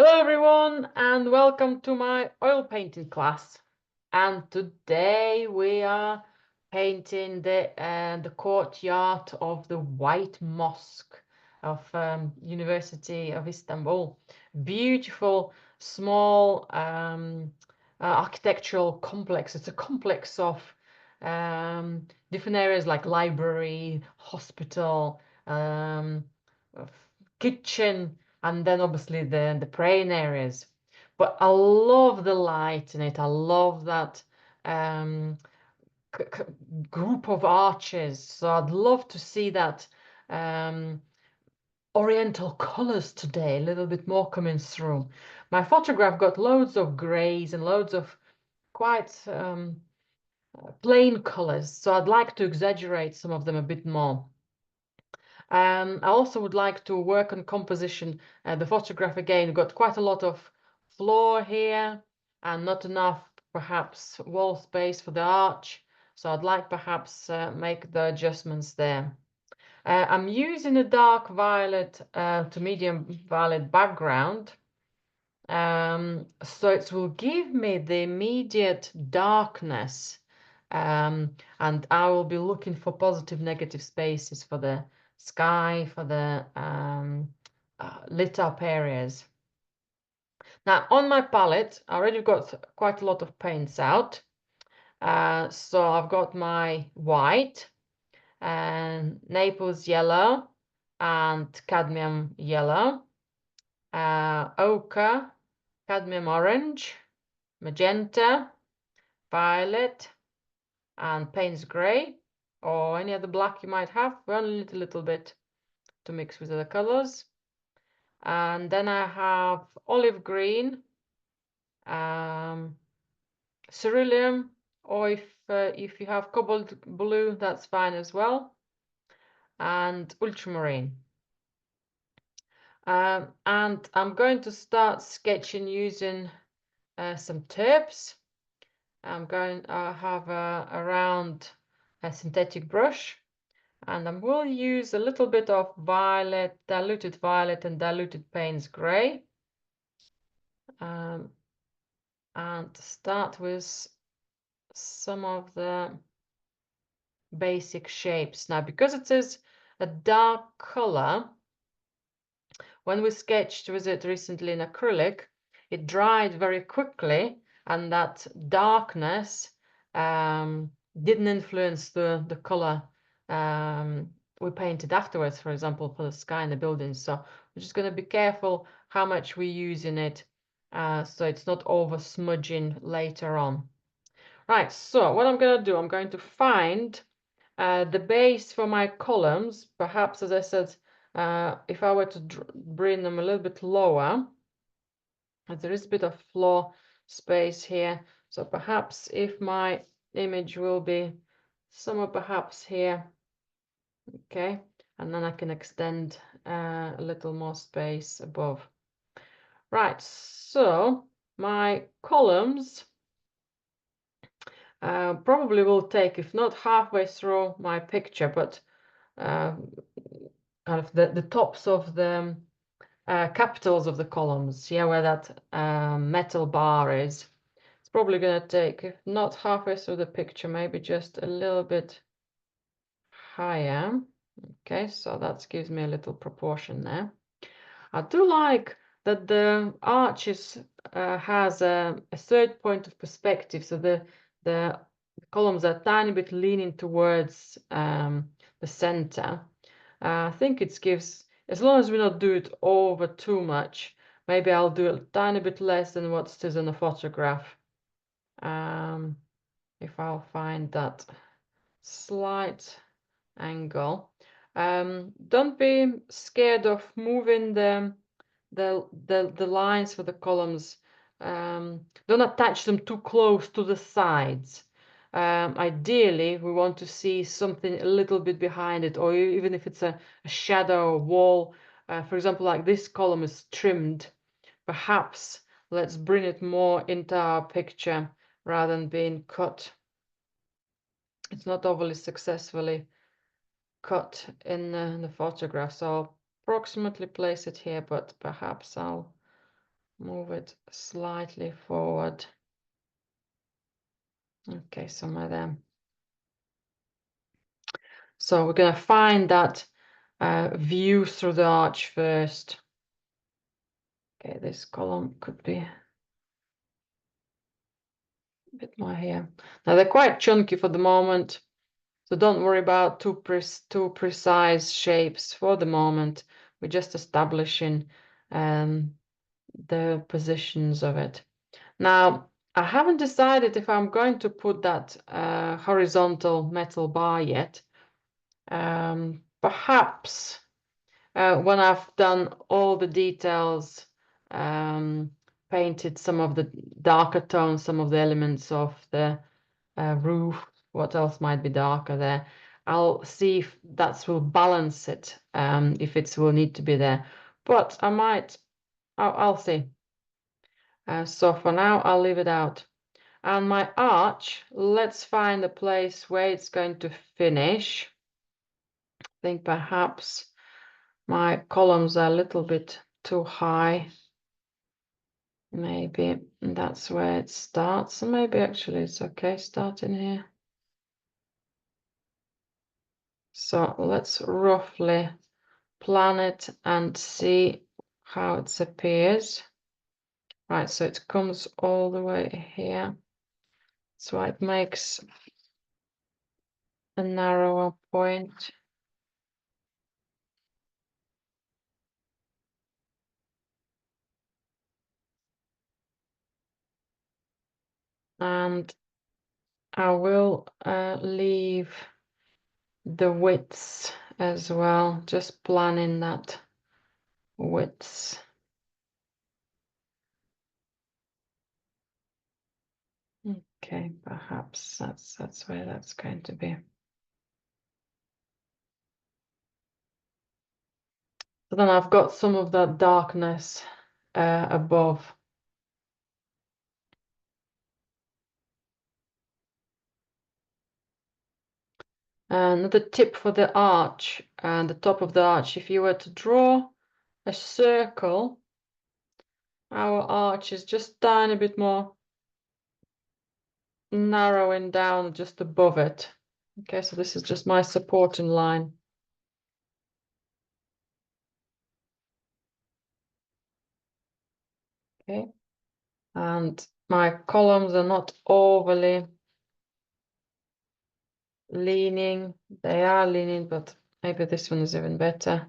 Hello everyone and welcome to my oil painting class. And today we are painting the courtyard of the White Mosque of University of Istanbul. Beautiful small architectural complex. It's a complex of different areas like library, hospital, of kitchen, and then obviously the praying areas. But I love the light in it. I love that um, group of arches. So I'd love to see that um, oriental colors today, a little bit more coming through. My photograph got loads of grays and loads of quite plain colors. So I'd like to exaggerate some of them a bit more. I also would like to work on composition. The photograph again got quite a lot of floor here and not enough perhaps wall space for the arch. So I'd like perhaps make the adjustments there. I'm using a dark violet to medium violet background. So it will give me the immediate darkness. And I will be looking for positive, negative spaces for the sky, for the lit up areas. Now, on my palette, I already got quite a lot of paints out. So I've got my white and Naples yellow and cadmium yellow, ochre, cadmium orange, magenta, violet, and Payne's grey, or any other black you might have. We only need a little bit to mix with other colors. And then I have olive green, cerulean, or if you have cobalt blue, that's fine as well, and ultramarine. And I'm going to start sketching using some terps. I'm going to have a round synthetic brush, and I will use a little bit of violet, diluted violet and diluted Payne's grey, and start with some of the basic shapes. Now, because it is a dark color, when we sketched with it recently in acrylic, it dried very quickly, and that darkness didn't influence the color we painted afterwards, for example, for the sky and the buildings. So we're just going to be careful how much we use in it, so it's not over smudging later on. Right, so what I'm going to do, I'm going to find the base for my columns. Perhaps, as I said, if I were to bring them a little bit lower, there is a bit of floor space here. So perhaps if my image will be somewhere perhaps here, okay, and then I can extend a little more space above. Right, so my columns probably will take, if not halfway through my picture, but kind of the tops of the capitals of the columns, yeah, where that metal bar is. It's probably going to take, if not halfway through the picture, maybe just a little bit higher. Okay, so that gives me a little proportion there. I do like that the arches has a third point of perspective, so the columns are a tiny bit leaning towards the center. I think it gives, as long as we not do it over too much, maybe I'll do a tiny bit less than what it is in the photograph. If I'll find that slight angle. Don't be scared of moving the lines for the columns. Don't attach them too close to the sides. Ideally, we want to see something a little bit behind it, or even if it's a shadow or wall. For example, like this column is trimmed. Perhaps let's bring it more into our picture rather than being cut. It's not overly successfully cut in the photograph, so I'll approximately place it here, but perhaps I'll move it slightly forward. Okay, somewhere there. So we're going to find that view through the arch first. Okay, this column could be a bit more here. Now they're quite chunky for the moment, so don't worry about too precise shapes for the moment. We're just establishing the positions of it. Now, I haven't decided if I'm going to put that horizontal metal bar yet. Perhaps when I've done all the details, painted some of the darker tones, some of the elements of the roof, what else might be darker there, I'll see if that will balance it, if it will need to be there. But I'll see. So for now, I'll leave it out. And my arch, let's find a place where it's going to finish. I think perhaps my columns are a little bit too high. Maybe that's where it starts. So maybe actually it's okay starting here. So let's roughly plan it and see how it appears. Right, so it comes all the way here. So it makes a narrower point. And I will leave the widths as well, just planning that widths. Okay, perhaps that's where that's going to be. So then I've got some of that darkness above. Another tip for the arch and the top of the arch, if you were to draw a circle, our arch is just tiny bit more narrowing down just above it. Okay, so this is just my supporting line. Okay, and my columns are not overly leaning. They are leaning, but maybe this one is even better.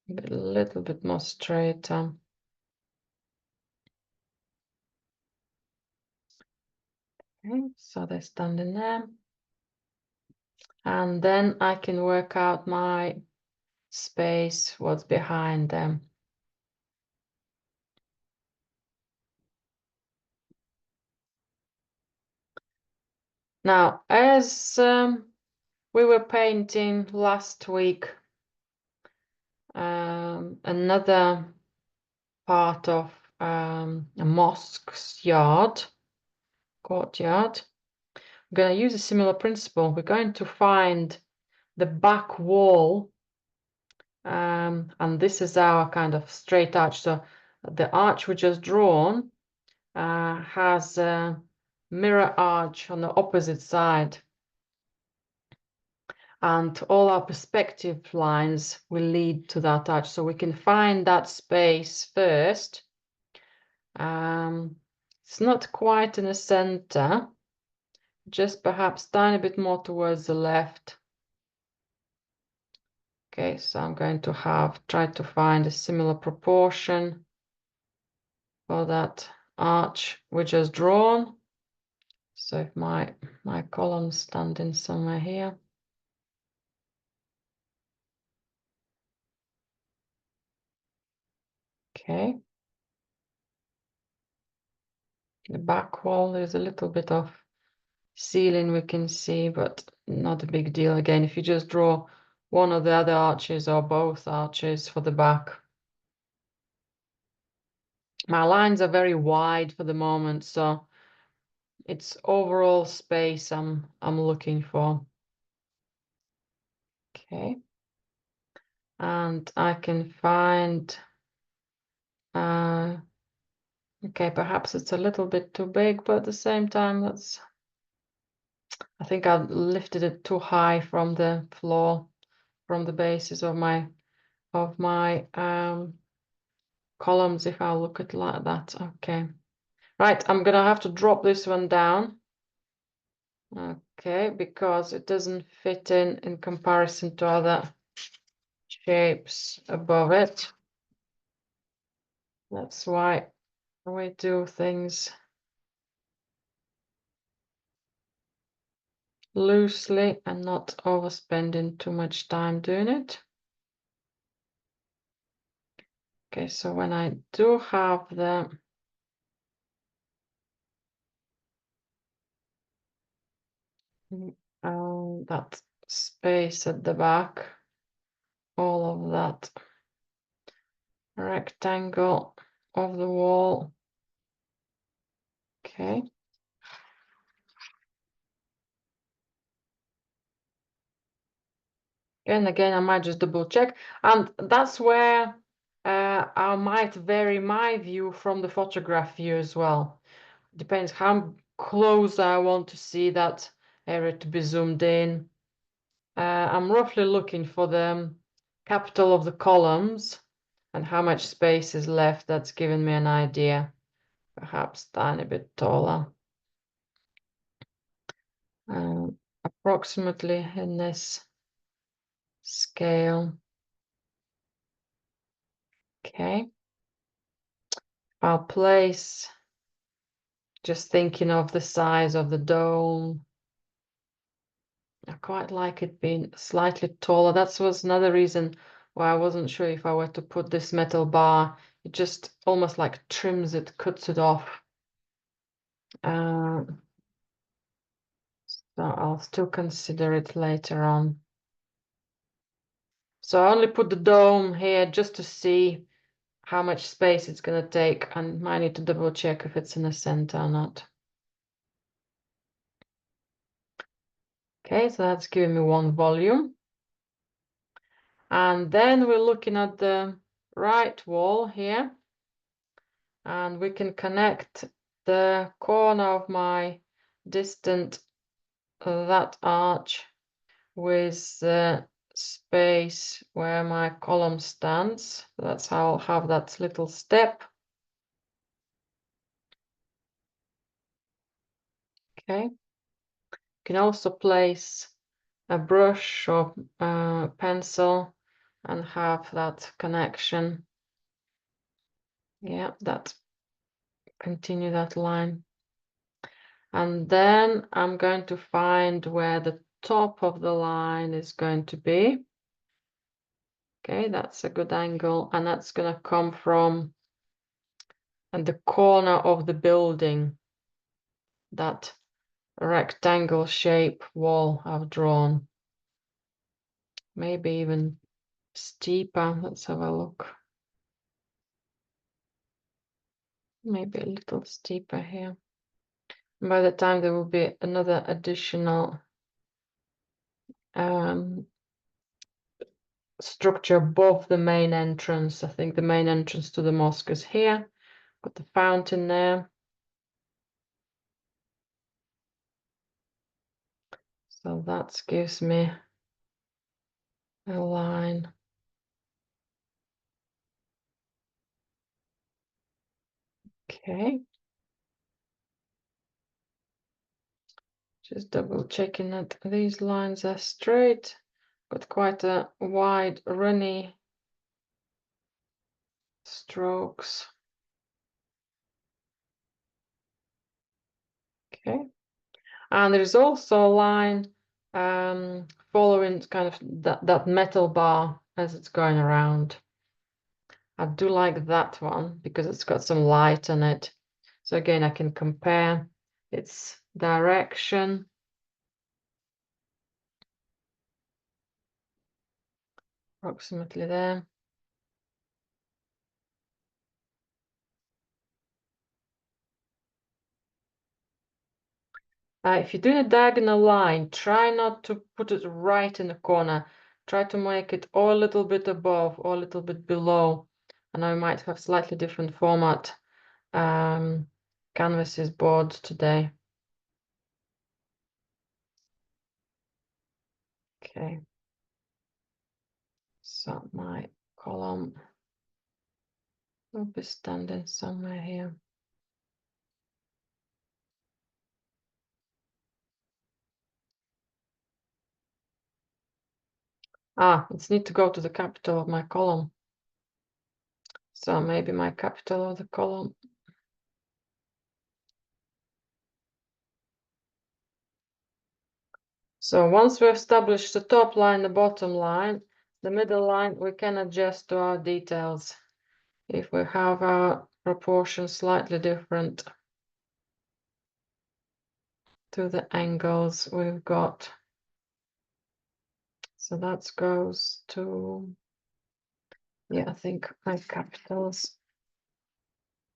A little bit more straight. Okay, so they're standing there. And then I can work out my space, what's behind them. Now, as we were painting last week, another part of a mosque's courtyard, we're going to use a similar principle. We're going to find the back wall, and this is our kind of straight arch. So the arch we just drawn has a mirror arch on the opposite side, and all our perspective lines will lead to that arch. So we can find that space first. It's not quite in the center, just perhaps tiny bit more towards the left. Okay, so I'm going to try to find a similar proportion for that arch we just drawn. So if my column's standing somewhere here. Okay. The back wall, there's a little bit of ceiling we can see, but not a big deal. Again, if you just draw one of the other arches or both arches for the back. My lines are very wide for the moment, so it's overall space I'm looking for. Okay. And I can find Okay, perhaps it's a little bit too big, but at the same time, I think I lifted it too high from the floor, from the bases of my columns, if I look at like that. Okay. Right, I'm gonna have to drop this one down. Okay, because it doesn't fit in comparison to other shapes above it. That's why we do things loosely and not overspending too much time doing it. Okay, so when I do have that space at the back, all of that rectangle of the wall. Okay. And again, I might just double check. And that's where I might vary my view from the photograph view as well. Depends how close I want to see that area to be zoomed in. I'm roughly looking for the capital of the columns and how much space is left. That's giving me an idea. Perhaps tiny bit taller. Approximately in this scale. Okay. I'll place, just thinking of the size of the dome. I quite like it being slightly taller. That was another reason why I wasn't sure if I were to put this metal bar. It just almost like trims it, cuts it off. So I'll still consider it later on. So I only put the dome here just to see how much space it's going to take, and I need to double check if it's in the center or not. Okay, so that's giving me one volume. And then we're looking at the right wall here, and we can connect the corner of my distant that arch with the space where my column stands. That's how I'll have that little step. Okay. You can also place a brush or pencil and have that connection. Yeah, that continue that line. And then I'm going to find where the top of the line is going to be. Okay, that's a good angle, and that's going to come from the corner of the building, that rectangle shape wall I've drawn. Maybe even steeper. Let's have a look. Maybe a little steeper here. And by the time there will be another additional structure above the main entrance. I think the main entrance to the mosque is here. Got the fountain there. So that gives me a line. Okay. Just double checking that these lines are straight. Got quite a wide runny strokes. Okay. And there's also a line following kind of that metal bar as it's going around. I do like that one because it's got some light on it. So again, I can compare its direction. Approximately there. If you're doing a diagonal line, try not to put it right in the corner. Try to make it or a little bit above or a little bit below. And I might have slightly different format canvases board today. Okay. So my column will be standing somewhere here. It's need to go to the capital of my column. So maybe my capital of the column. So once we establish the top line, the bottom line, the middle line, we can adjust to our details. If we have our proportions slightly different to the angles we've got. So that goes to, yeah, I think my capitals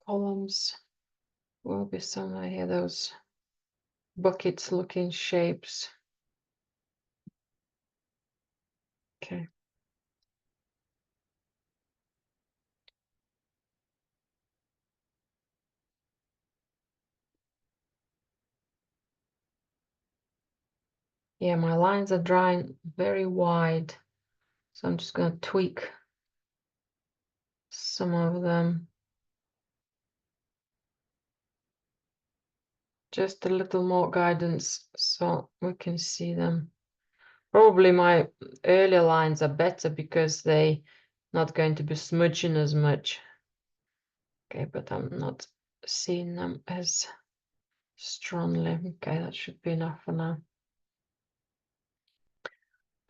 columns will be somewhere here, those buckets looking shapes. Okay. Yeah, my lines are drawing very wide, so I'm just going to tweak some of them. Just a little more guidance so we can see them. Probably my earlier lines are better because they not going to be smudging as much. Okay, but I'm not seeing them as strongly. Okay, that should be enough for now.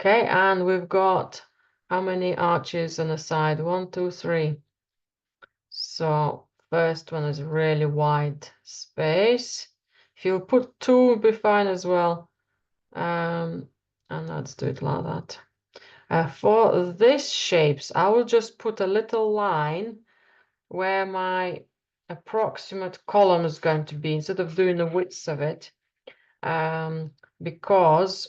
Okay, and we've got how many arches on the side? 1, 2, 3. So first one is really wide space. If you put 2, it'll be fine as well. And let's do it like that. For these shapes, I will just put a little line where my approximate column is going to be instead of doing the width of it, because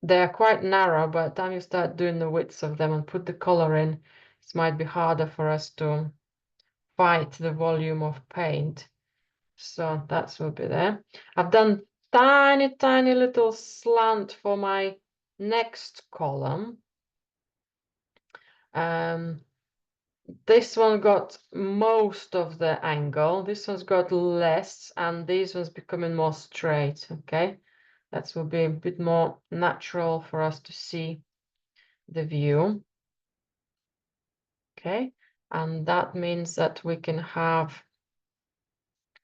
they're quite narrow. By the time you start doing the widths of them and put the color in, it might be harder for us to fight the volume of paint. So that will be there. I've done tiny little slant for my next column. This one got most of the angle, this one's got less, and these ones becoming more straight. Okay, that will be a bit more natural for us to see the view. Okay, and that means that we can have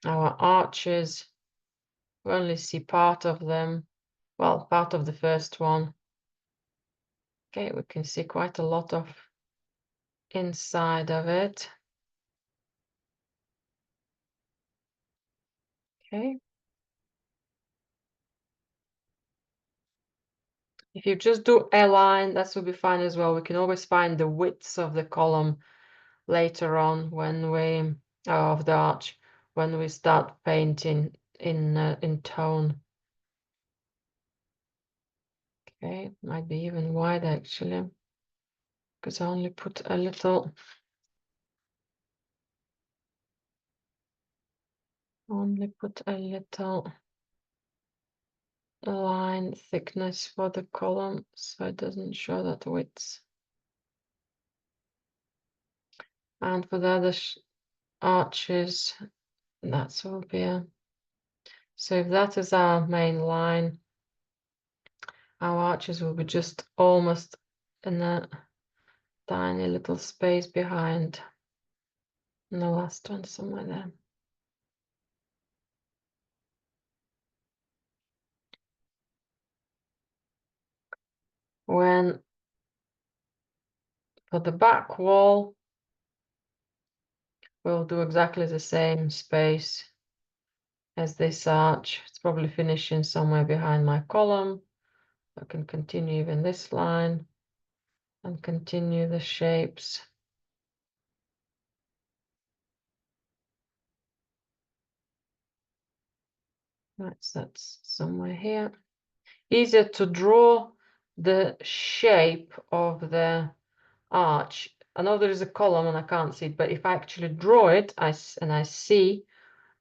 our arches. We only see part of them, well, part of the first one. Okay, we can see quite a lot of inside of it. Okay. If you just do a line, that will be fine as well. We can always find the widths of the column later on when we of the arch when we start painting in tone. Okay, might be even wider actually, because I only put a little line thickness for the column, so it doesn't show that width. And for the other arches, that will be so if that is our main line, our arches will be just almost in a tiny little space behind. And the last one somewhere there. When for the back wall, we'll do exactly the same space as this arch. It's probably finishing somewhere behind my column. I can continue even this line and continue the shapes. Right, so that's somewhere here. Easier to draw the shape of the arch I know there is a column and I can't see it, but if I actually draw it, I see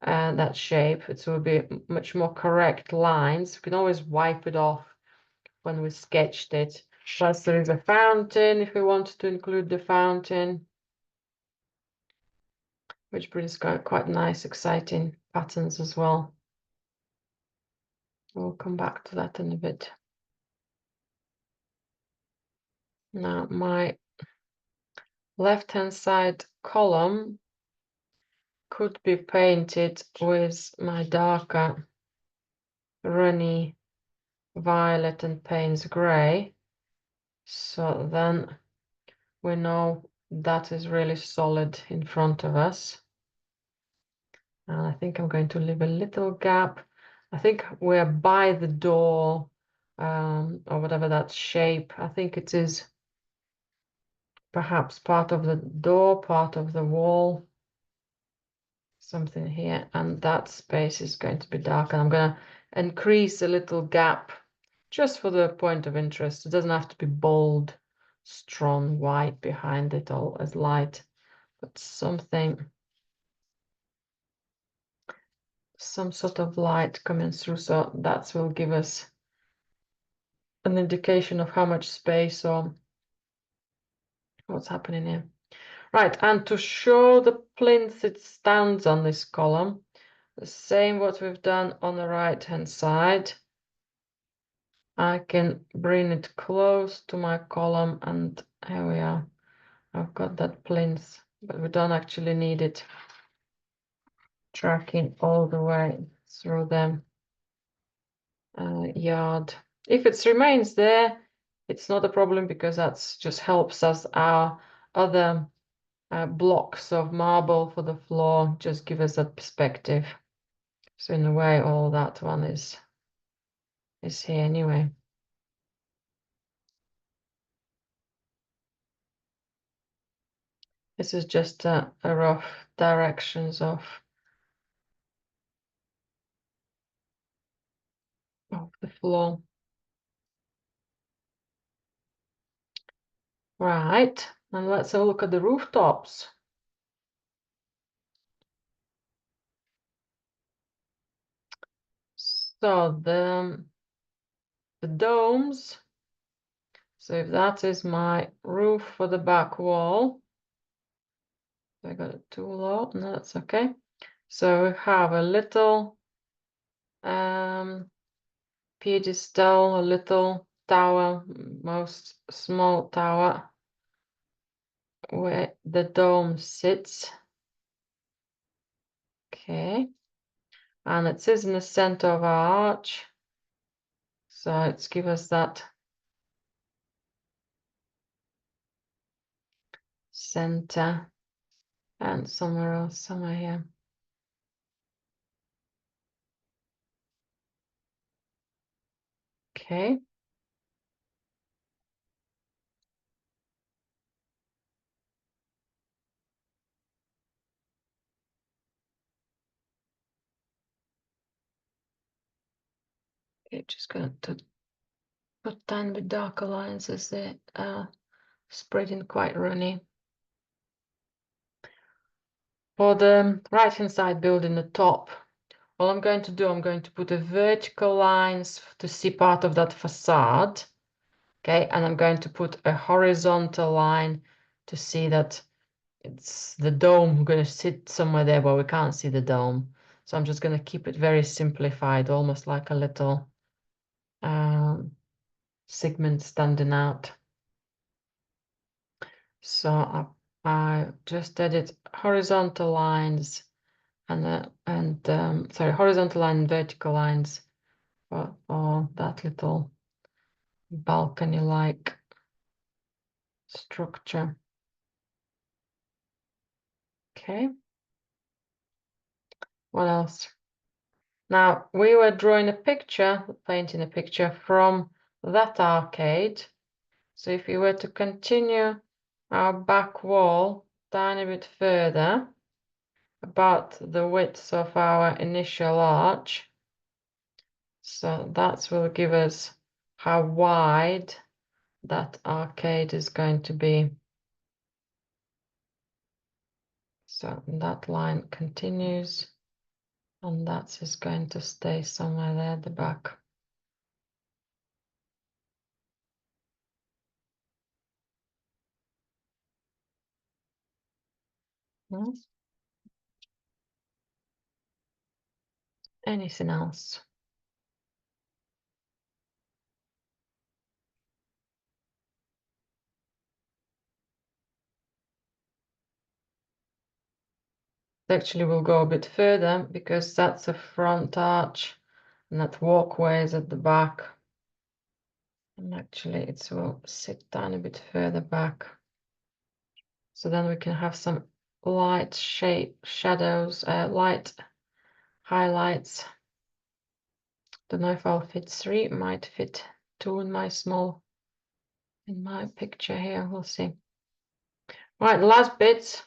that shape, it will be much more correct lines. We can always wipe it off when we sketched it. Plus there is a fountain, if we wanted to include the fountain, which brings quite nice, exciting patterns as well. We'll come back to that in a bit. Now my left-hand side column could be painted with my darker runny violet and Payne's grey. So then we know that is really solid in front of us. And I think I'm going to leave a little gap. I think we're by the door, or whatever that shape. I think it is perhaps part of the door, part of the wall, something here. And that space is going to be dark. And I'm going to increase a little gap just for the point of interest. It doesn't have to be bold, strong white behind it all as light, but something, some sort of light coming through. So that will give us an indication of how much space or what's happening here. Right, and to show the plinth it stands on this column, the same what we've done on the right hand side. I can bring it close to my column, and here we are. I've got that plinth, but we don't actually need it tracking all the way through the yard. If it remains there, it's not a problem, because that's just helps us. Our other blocks of marble for the floor just give us that perspective. So in a way, all that one is here anyway. This is just a rough directions of the floor. Right, and let's have a look at the rooftops. So the domes. So if that is my roof for the back wall, I got it too low. No, that's okay. So we have a little pedestal, a little tower, most small tower, where the dome sits. Okay, and it sits in the center of our arch, so it's give us that center, and somewhere else, somewhere here. Okay. Okay, just going to put down the darker lines as they are spreading quite runny. For the right hand side building, the top, all I'm going to do, I'm going to put a vertical lines to see part of that facade. Okay, and I'm going to put a horizontal line to see that it's the dome. We're going to sit somewhere there, but we can't see the dome. So I'm just going to keep it very simplified, almost like a little segment standing out. So I just added horizontal lines and horizontal line and vertical lines for that little balcony-like structure. Okay. What else? Now we were drawing a picture, painting a picture from that arcade. So if you were to continue our back wall down a bit further, about the width of our initial arch. So that will give us how wide that arcade is going to be. So that line continues, and that is going to stay somewhere there at the back. Anything else? Actually, we'll go a bit further because that's a front arch and that walkway is at the back. And actually, it will sit down a bit further back. So then we can have some light shadows, light highlights. Don't know if I'll fit 3, might fit 2 in my picture here. We'll see. Right, the last bits.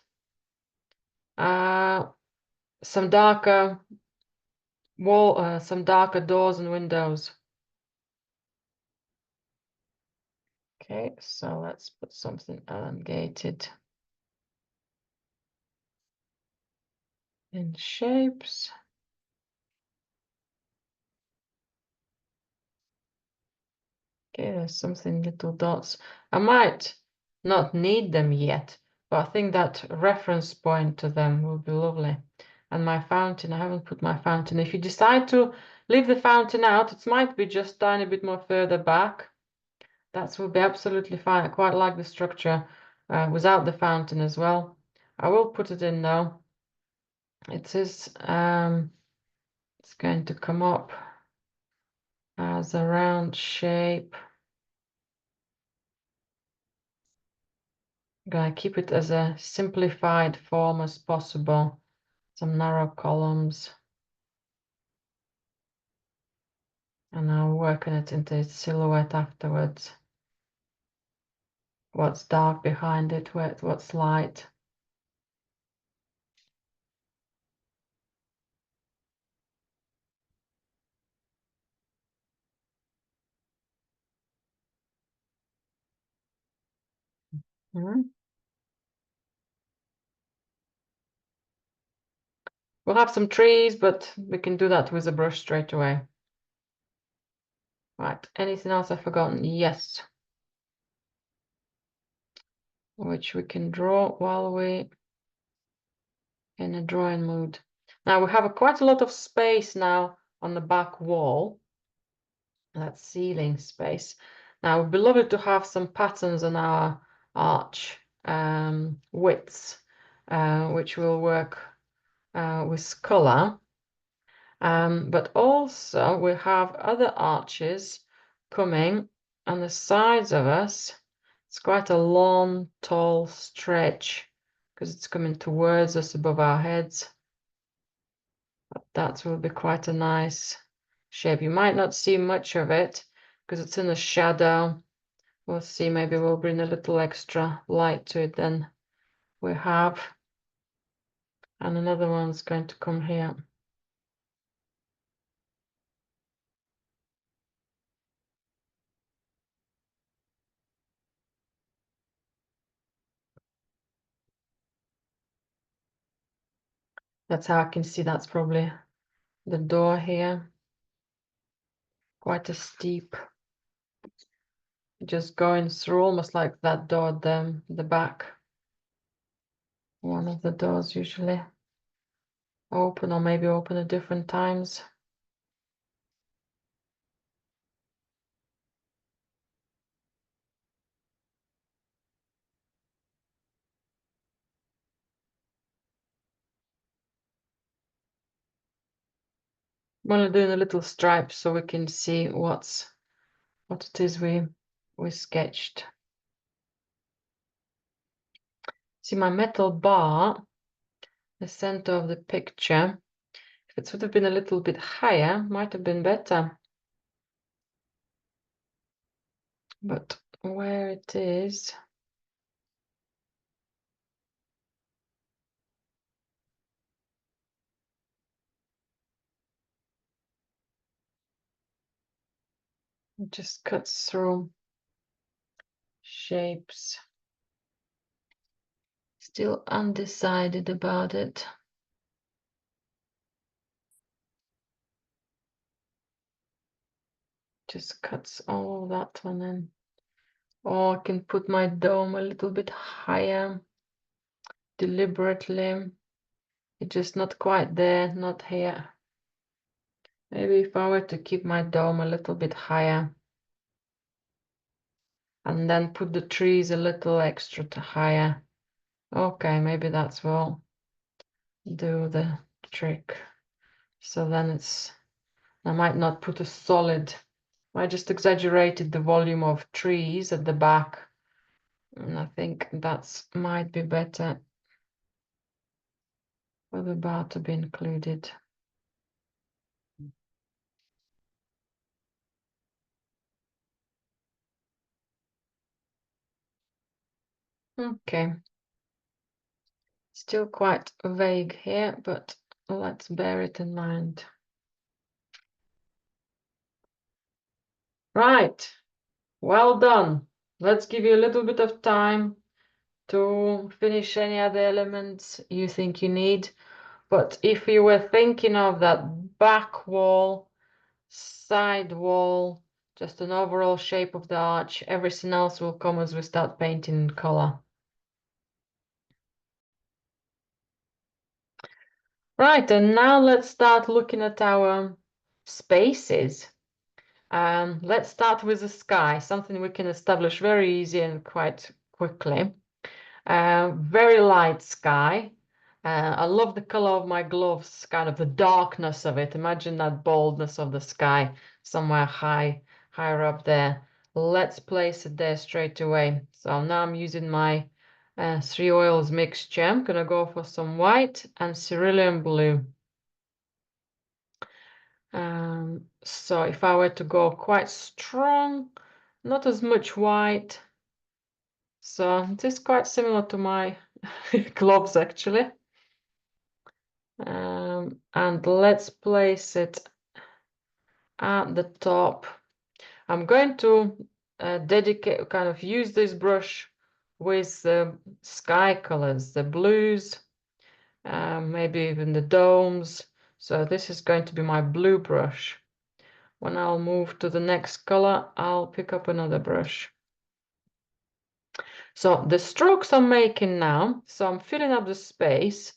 Some darker some darker doors and windows. Okay, so let's put something elongated in shapes. Okay, there's something little dots. I might not need them yet, but I think that reference point to them will be lovely. And my fountain, I haven't put my fountain. If you decide to leave the fountain out, it might be just a tiny bit more further back. That will be absolutely fine. I quite like the structure without the fountain as well. I will put it in though. It is, it's going to come up as a round shape. I'm going to keep it as a simplified form as possible. Some narrow columns. And I'll work on it into its silhouette afterwards. What's dark behind it, what's light. Mm-hmm. We'll have some trees, but we can do that with a brush straight away. Right, anything else I've forgotten? Yes. Which we can draw while we're in a drawing mood. Now we have quite a lot of space now on the back wall. That ceiling space. Now it would be lovely to have some patterns on our arch widths, which will work with color. But also we have other arches coming on the sides of us. It's quite a long, tall stretch because it's coming towards us above our heads. But that will be quite a nice shape. You might not see much of it because it's in the shadow. We'll see, maybe we'll bring a little extra light to it than we have. And another one's going to come here. That's how I can see that's probably the door here. Quite a steep. Just going through almost like that door at the back. One of the doors usually open or maybe open at different times. I'm only doing a little stripe so we can see what it is we sketched. See my metal bar, the center of the picture. If it would have been a little bit higher, might have been better. But where it is, it just cuts through shapes. Still undecided about it. Just cuts all that one in. Or I can put my dome a little bit higher deliberately. It's just not quite there, not here. Maybe if I were to keep my dome a little bit higher and then put the trees a little extra to higher. Okay, maybe that's will do the trick. So then I might not put a solid, I just exaggerated the volume of trees at the back. And I think that's might be better for the bar to be included. Okay. Still quite vague here, but let's bear it in mind. Right. Well done. Let's give you a little bit of time to finish any other elements you think you need. But if you were thinking of that back wall, side wall, just an overall shape of the arch, everything else will come as we start painting in color. Right, and now let's start looking at our spaces. Let's start with the sky, something we can establish very easy and quite quickly. Very light sky. I love the color of my gloves, kind of the darkness of it. Imagine that boldness of the sky somewhere higher up there. Let's place it there straight away. So now I'm using my 3 oils mixture. I'm gonna go for some white and cerulean blue. So if I were to go quite strong, not as much white. So it is quite similar to my gloves actually. And let's place it at the top. I'm going to kind of use this brush with the sky colors, the blues, maybe even the domes. So this is going to be my blue brush. When I'll move to the next color, I'll pick up another brush. So the strokes I'm making now, so I'm filling up the space,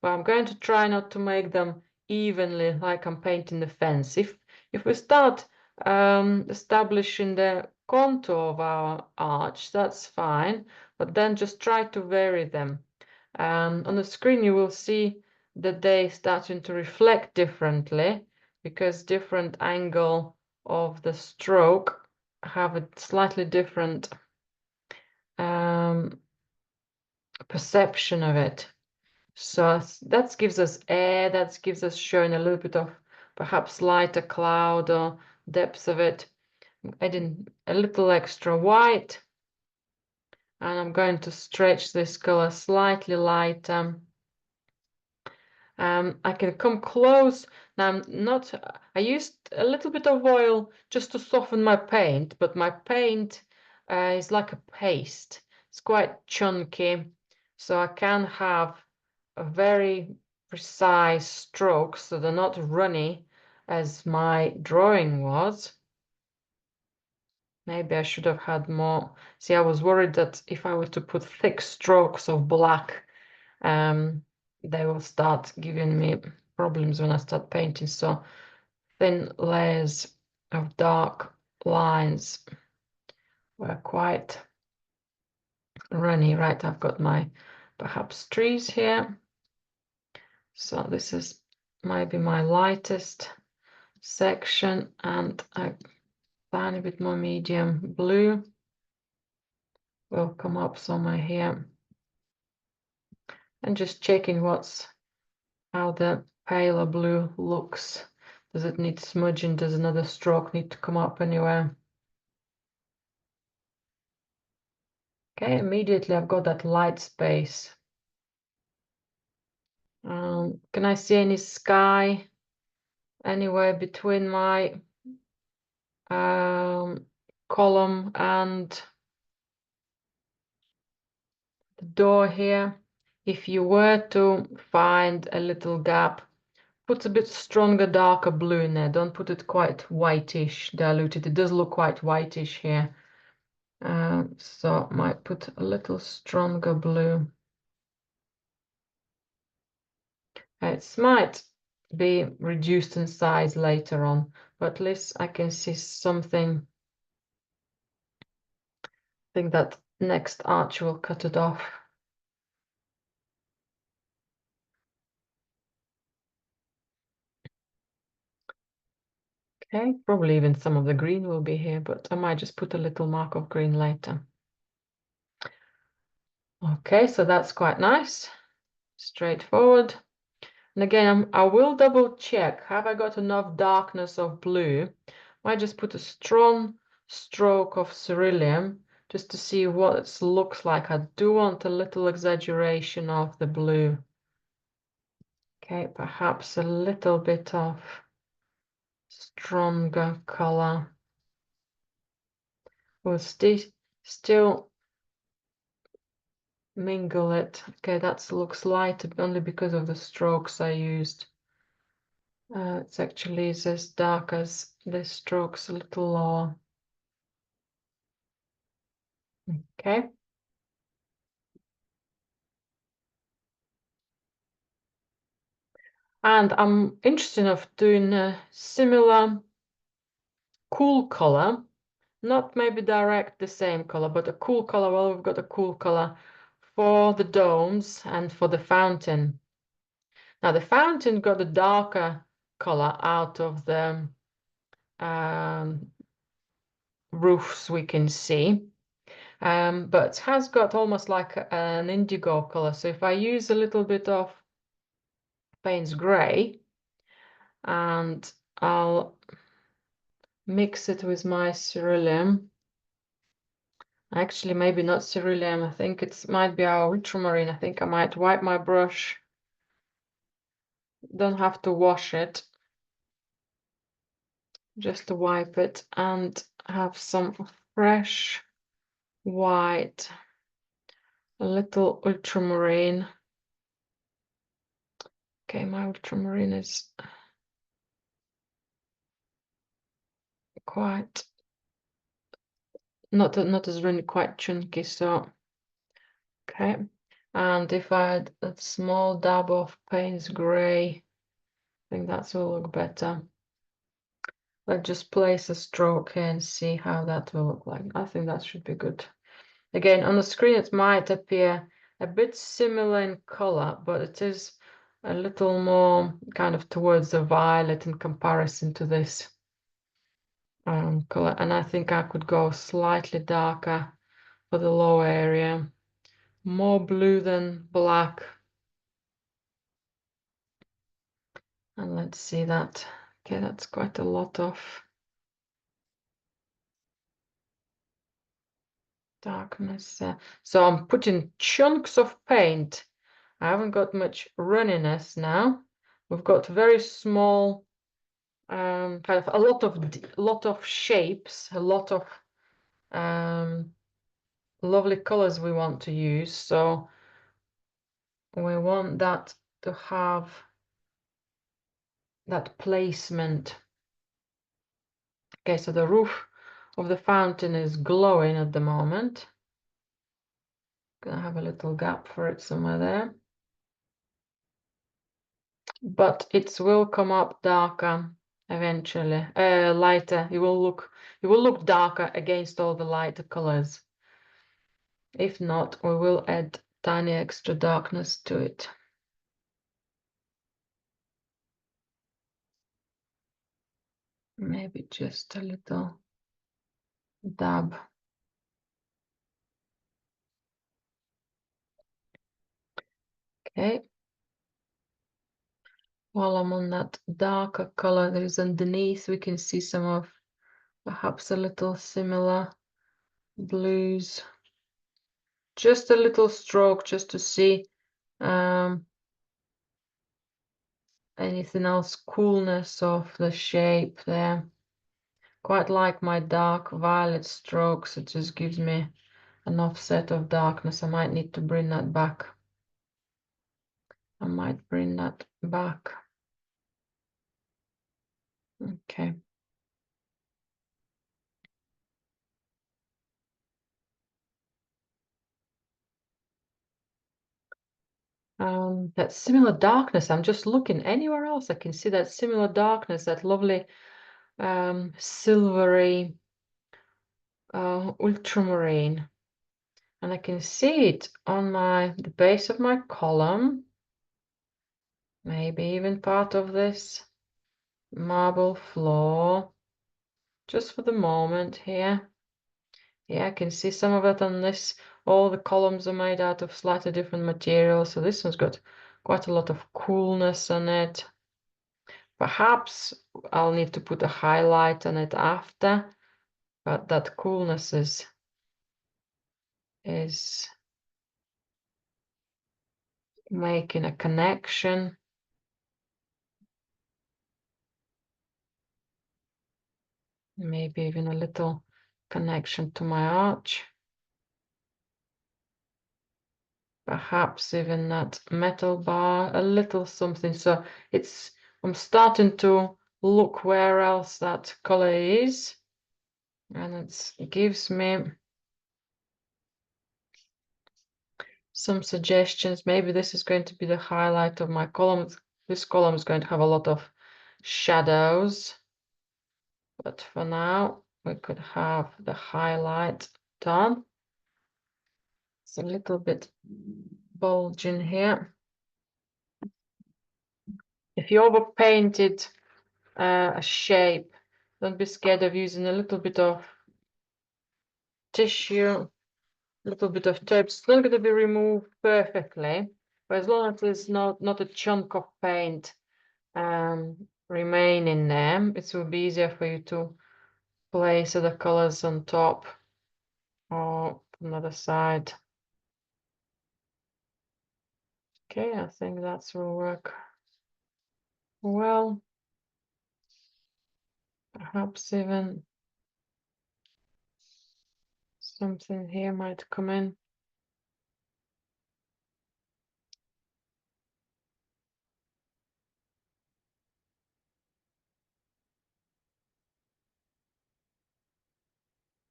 but I'm going to try not to make them evenly like I'm painting the fence. If we start establishing the contour of our arch, that's fine, but then just try to vary them. On the screen, you will see that they starting to reflect differently because different angle of the stroke have a slightly different perception of it. So that gives us air, that gives us showing a little bit of perhaps lighter cloud or depth of it. Adding a little extra white, and I'm going to stretch this color slightly lighter. I can come close. Now I used a little bit of oil just to soften my paint, but my paint is like a paste. It's quite chunky, so I can have a very precise strokes, so they're not runny as my drawing was. Maybe I should have had more. See, I was worried that if I were to put thick strokes of black, they will start giving me problems when I start painting. So thin layers of dark lines were quite runny. Right, I've got my perhaps trees here. So this is maybe my lightest section, and a tiny bit more medium blue will come up somewhere here. And just checking how the paler blue looks. Does it need smudging? Does another stroke need to come up anywhere? Okay, immediately I've got that light space. Can I see any sky anywhere between my column and the door here? if you were to find a little gap, put a bit stronger, darker blue in there. Don't put it quite whitish, diluted. It does look quite whitish here. So I might put a little stronger blue. It might be reduced in size later on, but at least I can see something. I think that next arch will cut it off. Okay, probably even some of the green will be here, but I might just put a little mark of green later. Okay, so that's quite nice, straightforward. And again, I will double check, have I got enough darkness of blue? I just put a strong stroke of cerulean just to see what it looks like. I do want a little exaggeration of the blue. Okay, perhaps a little bit of stronger color. We'll still mingle it. Okay, that looks light only because of the strokes I used. It's actually as dark as this strokes, a little lower. Okay. And I'm interested of doing a similar cool color, not maybe direct the same color, but a cool color. Well, we've got a cool color for the domes and for the fountain. Now the fountain got a darker color out of the roofs we can see, but has got almost like an indigo color. So if I use a little bit of Payne's gray and I'll mix it with my cerulean. Actually, maybe not cerulean. I think it might be our ultramarine. I think I might wipe my brush. Don't have to wash it. Just to wipe it and have some fresh white. A little ultramarine. Okay, my ultramarine is quite not as really quite chunky, so okay. And if I had a small dab of Payne's gray, I think that will look better. Let's just place a stroke here and see how that will look like. I think that should be good. Again, on the screen it might appear a bit similar in color, but it is a little more kind of towards the violet in comparison to this color. And I think I could go slightly darker for the lower area. More blue than black. And let's see that. Okay, that's quite a lot of darkness there. So I'm putting chunks of paint. I haven't got much runniness now. We've got very small, kind of a lot of shapes, a lot of lovely colors we want to use. So we want that to have that placement. Okay, so the roof of the fountain is glowing at the moment. Gonna have a little gap for it somewhere there. But it will come up darker eventually, lighter. It will look darker against all the lighter colors. If not, we will add tiny extra darkness to it. Maybe just a little dab. Okay. While I'm on that darker color, there's underneath, we can see some of perhaps a little similar blues. Just a little stroke just to see anything else, coolness of the shape there. Quite like my dark violet strokes. It just gives me an offset of darkness. I might need to bring that back. I might bring that back. Okay. That similar darkness, I'm just looking anywhere else. I can see that similar darkness, that lovely silvery ultramarine. And I can see it on the base of my column. Maybe even part of this marble floor. Just for the moment here. Yeah, I can see some of it on this. All the columns are made out of slightly different materials. So this one's got quite a lot of coolness on it. Perhaps I'll need to put a highlight on it after, but that coolness is making a connection. Maybe even a little connection to my arch. Perhaps even that metal bar, a little something. So I'm starting to look where else that color is. And it gives me some suggestions. Maybe this is going to be the highlight of my column. This column is going to have a lot of shadows. But for now, we could have the highlight done. It's a little bit bulging here. If you overpainted a shape, don't be scared of using a little bit of tissue, a little bit of tape. It's not going to be removed perfectly, but as long as there's not a chunk of paint remaining there, it will be easier for you to place other colors on top or on the other side. Okay, I think that will work well. Perhaps even something here might come in.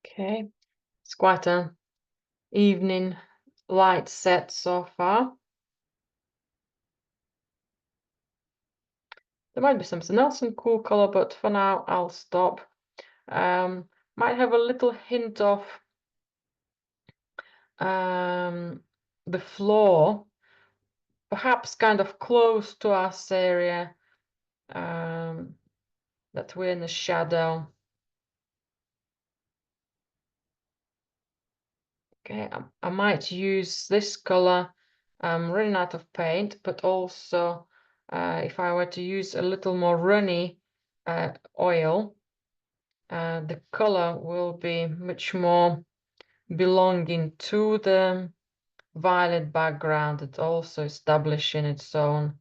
Okay, it's quite an evening light set so far. There might be something else in cool color, but for now I'll stop. Might have a little hint of the floor, perhaps kind of close to us area, that we're in the shadow. Okay, I might use this color. I'm running out of paint, but also if I were to use a little more runny oil, the color will be much more belonging to the violet background. It's also establishing its own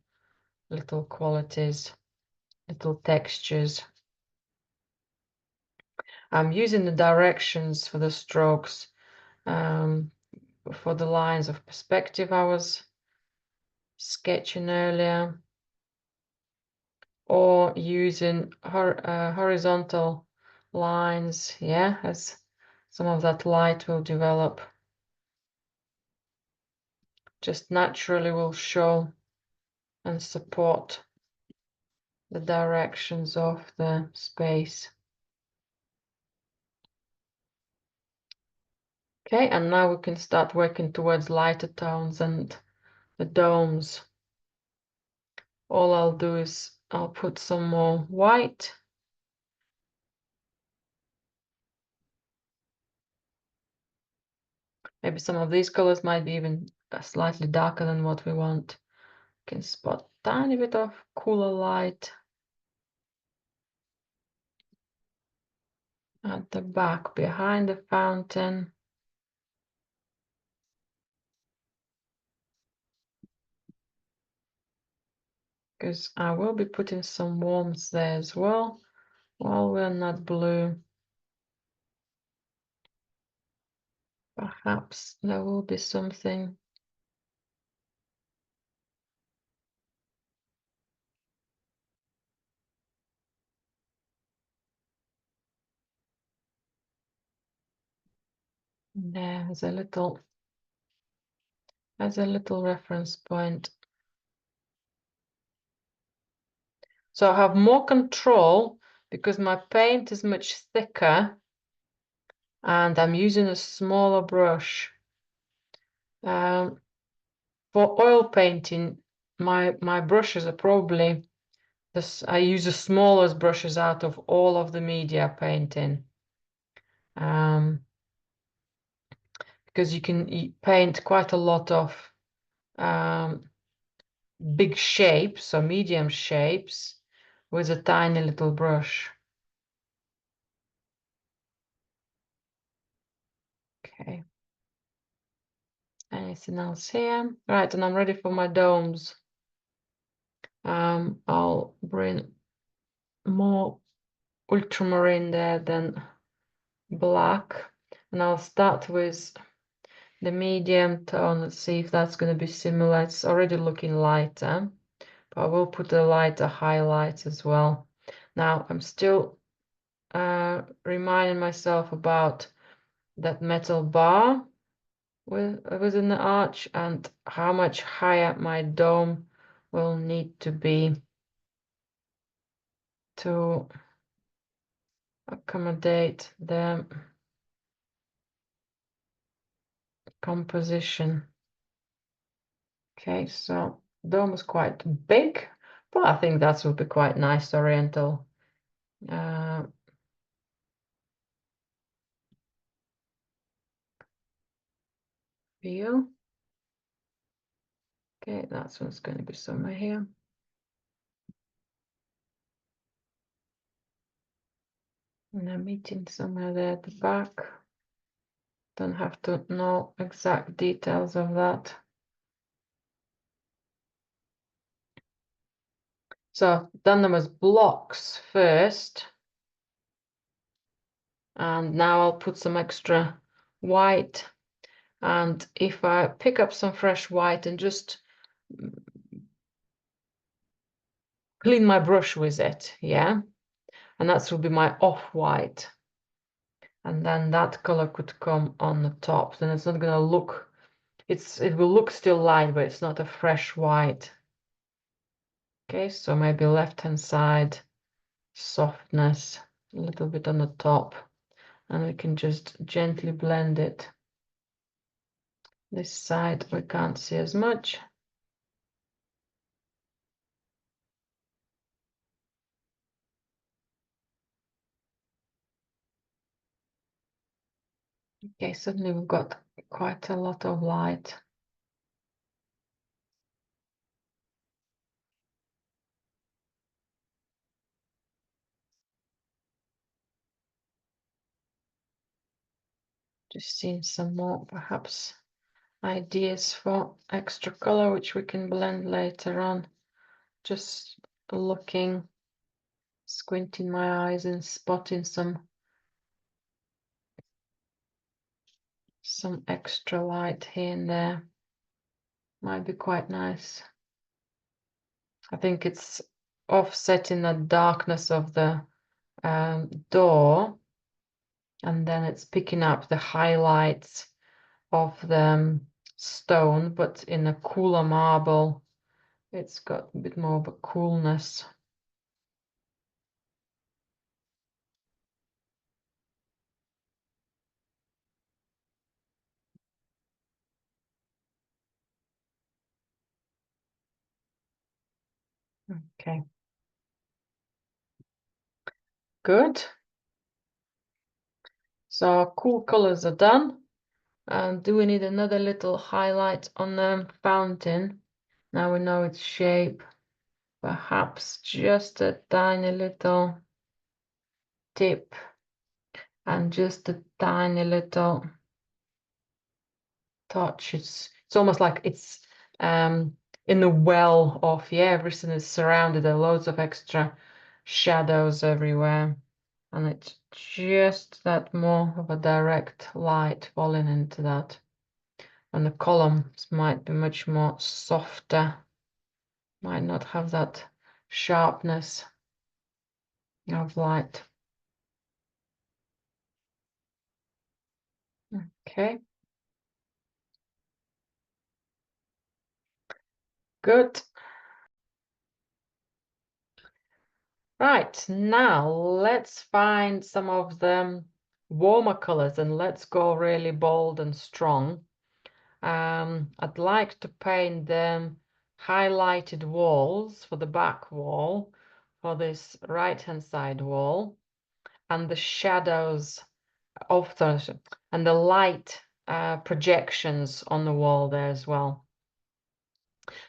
little qualities, little textures. I'm using the directions for the strokes for the lines of perspective I was sketching earlier, or using horizontal lines, yeah, as some of that light will develop. Just naturally will show and support the directions of the space. Okay, and now we can start working towards lighter tones and the domes. All I'll do is I'll put some more white. Maybe some of these colors might be even slightly darker than what we want. Can spot a tiny bit of cooler light at the back behind the fountain. Because I will be putting some warmth there as well while we're not blue. Perhaps there will be something There's a little reference point. So I have more control because my paint is much thicker and I'm using a smaller brush. For oil painting, my brushes are probably this. I use the smallest brushes out of all of the media painting, because you can paint quite a lot of big shapes or medium shapes with a tiny little brush. Okay. Anything else here? Right, and I'm ready for my domes. I'll bring more ultramarine there than black, and I'll start with the medium tone. Let's see if that's going to be similar. It's already looking lighter, but I will put a lighter highlight as well. Now I'm still reminding myself about that metal bar within the arch and how much higher my dome will need to be to accommodate the composition. Okay, so dome is quite big, but I think that would be quite nice oriental view. Okay, that's what's going to be somewhere here. And I'm meeting somewhere there at the back. Don't have to know exact details of that. So done them as blocks first. And now I'll put some extra white. And if I pick up some fresh white and just clean my brush with it, yeah, and that will be my off-white. And then that color could come on the top. Then it's not gonna look, it will look still light, but it's not a fresh white. Okay, so maybe left-hand side, softness, a little bit on the top, and we can just gently blend it. This side we can't see as much. Okay, suddenly we've got quite a lot of light. Just seeing some more perhaps ideas for extra color, which we can blend later on. Just looking, squinting my eyes and spotting some extra light here and there. Might be quite nice. I think it's offsetting the darkness of the door, and then it's picking up the highlights of the stone, but in a cooler marble. It's got a bit more of a coolness. Okay. Good. So our cool colors are done. And do we need another little highlight on the fountain? Now we know its shape. Perhaps just a tiny little tip and just a tiny little touch. It's almost like it's in the well of, yeah, everything is surrounded. There are loads of extra shadows everywhere. And it's just that more of a direct light falling into that. And the columns might be much more softer, might not have that sharpness of light. Okay. Good. Right, now let's find some of the warmer colors and let's go really bold and strong. I'd like to paint the highlighted walls for the back wall, for this right-hand side wall, and the shadows of the, and the light projections on the wall there as well.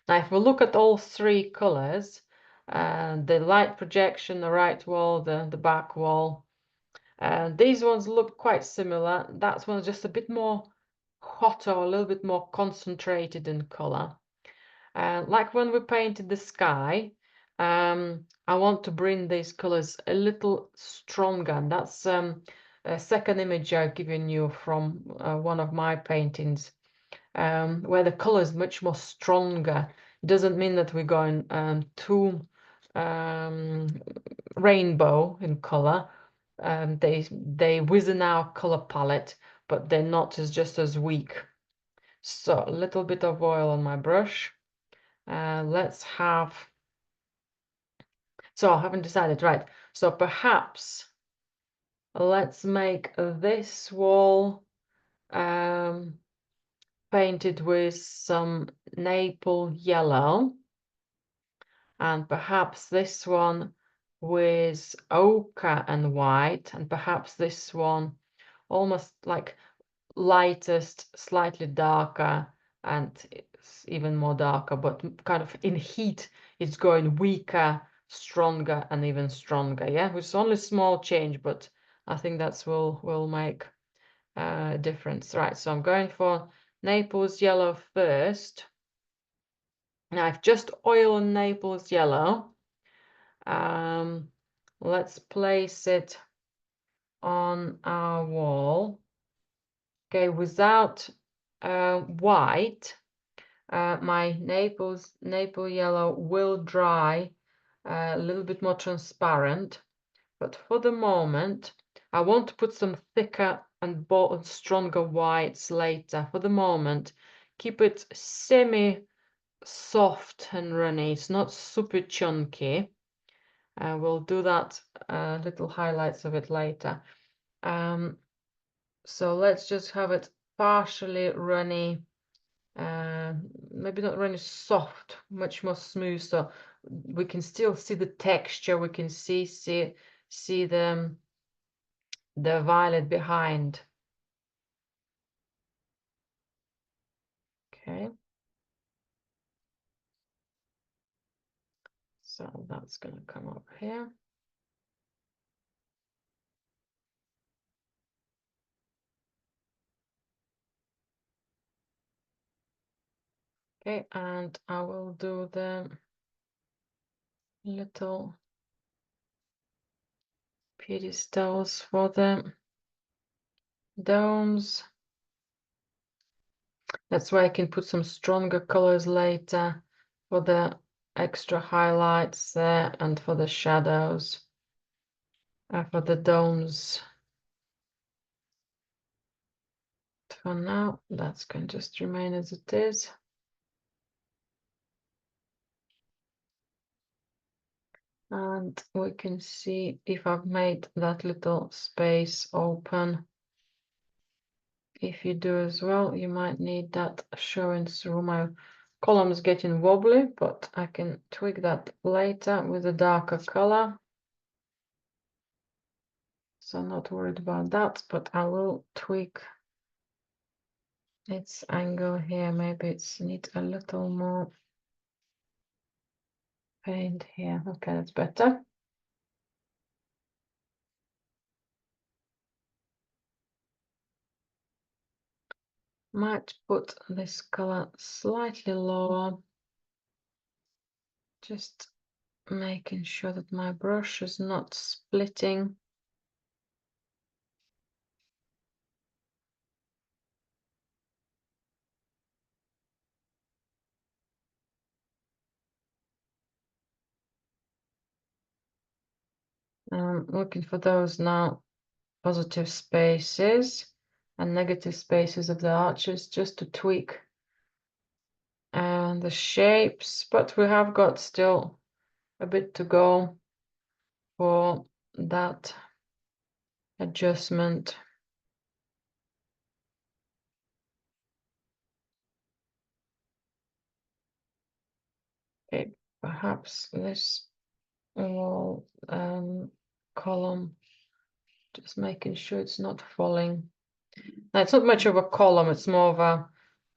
Now, if we look at all three colors, the light projection, the right wall, the back wall, these ones look quite similar. That one's just a bit more hotter, a little bit more concentrated in color. Like when we painted the sky, I want to bring these colors a little stronger. And that's a second image I've given you from one of my paintings, where the color is much more stronger. It doesn't mean that we're going too rainbow in color. They within our color palette, but they're not just as weak. So a little bit of oil on my brush. Let's have, so I haven't decided, right. So perhaps let's make this wall painted with some maple yellow, and perhaps this one with ochre and white, and perhaps this one almost like lightest, slightly darker, and it's even more darker, but kind of in heat, it's going weaker, stronger, and even stronger. Yeah, which is only a small change, but I think that's will make a difference. Right, so I'm going for Naples yellow first. Now I've just oiled on Naples yellow. Let's place it on our wall. Okay, without white, my Naples yellow will dry a little bit more transparent. But for the moment, I want to put some thicker and bold, stronger whites later. For the moment, keep it semi-soft and runny. It's not super chunky. We'll do that, little highlights of it later. So let's just have it partially runny, maybe not runny soft, much more smooth, so we can still see the texture. We can see the violet behind. Okay, so that's gonna come up here. Okay, and I will do the little pedestals for the domes. That's why I can put some stronger colors later for the extra highlights there and for the shadows, for the domes. For now, that's going to just remain as it is. And we can see if I've made that little space open. If you do as well, you might need that showing through. My columns getting wobbly, but I can tweak that later with a darker color. So I'm not worried about that, but I will tweak its angle here. Maybe it's need a little more paint here. Okay, that's better. Might put this color slightly lower, just making sure that my brush is not splitting. Looking for those now positive spaces. and negative spaces of the arches, just to tweak and the shapes, but we have got still a bit to go for that adjustment. Okay, perhaps this wall column, just making sure it's not falling. Now, it's not much of a column, it's more of a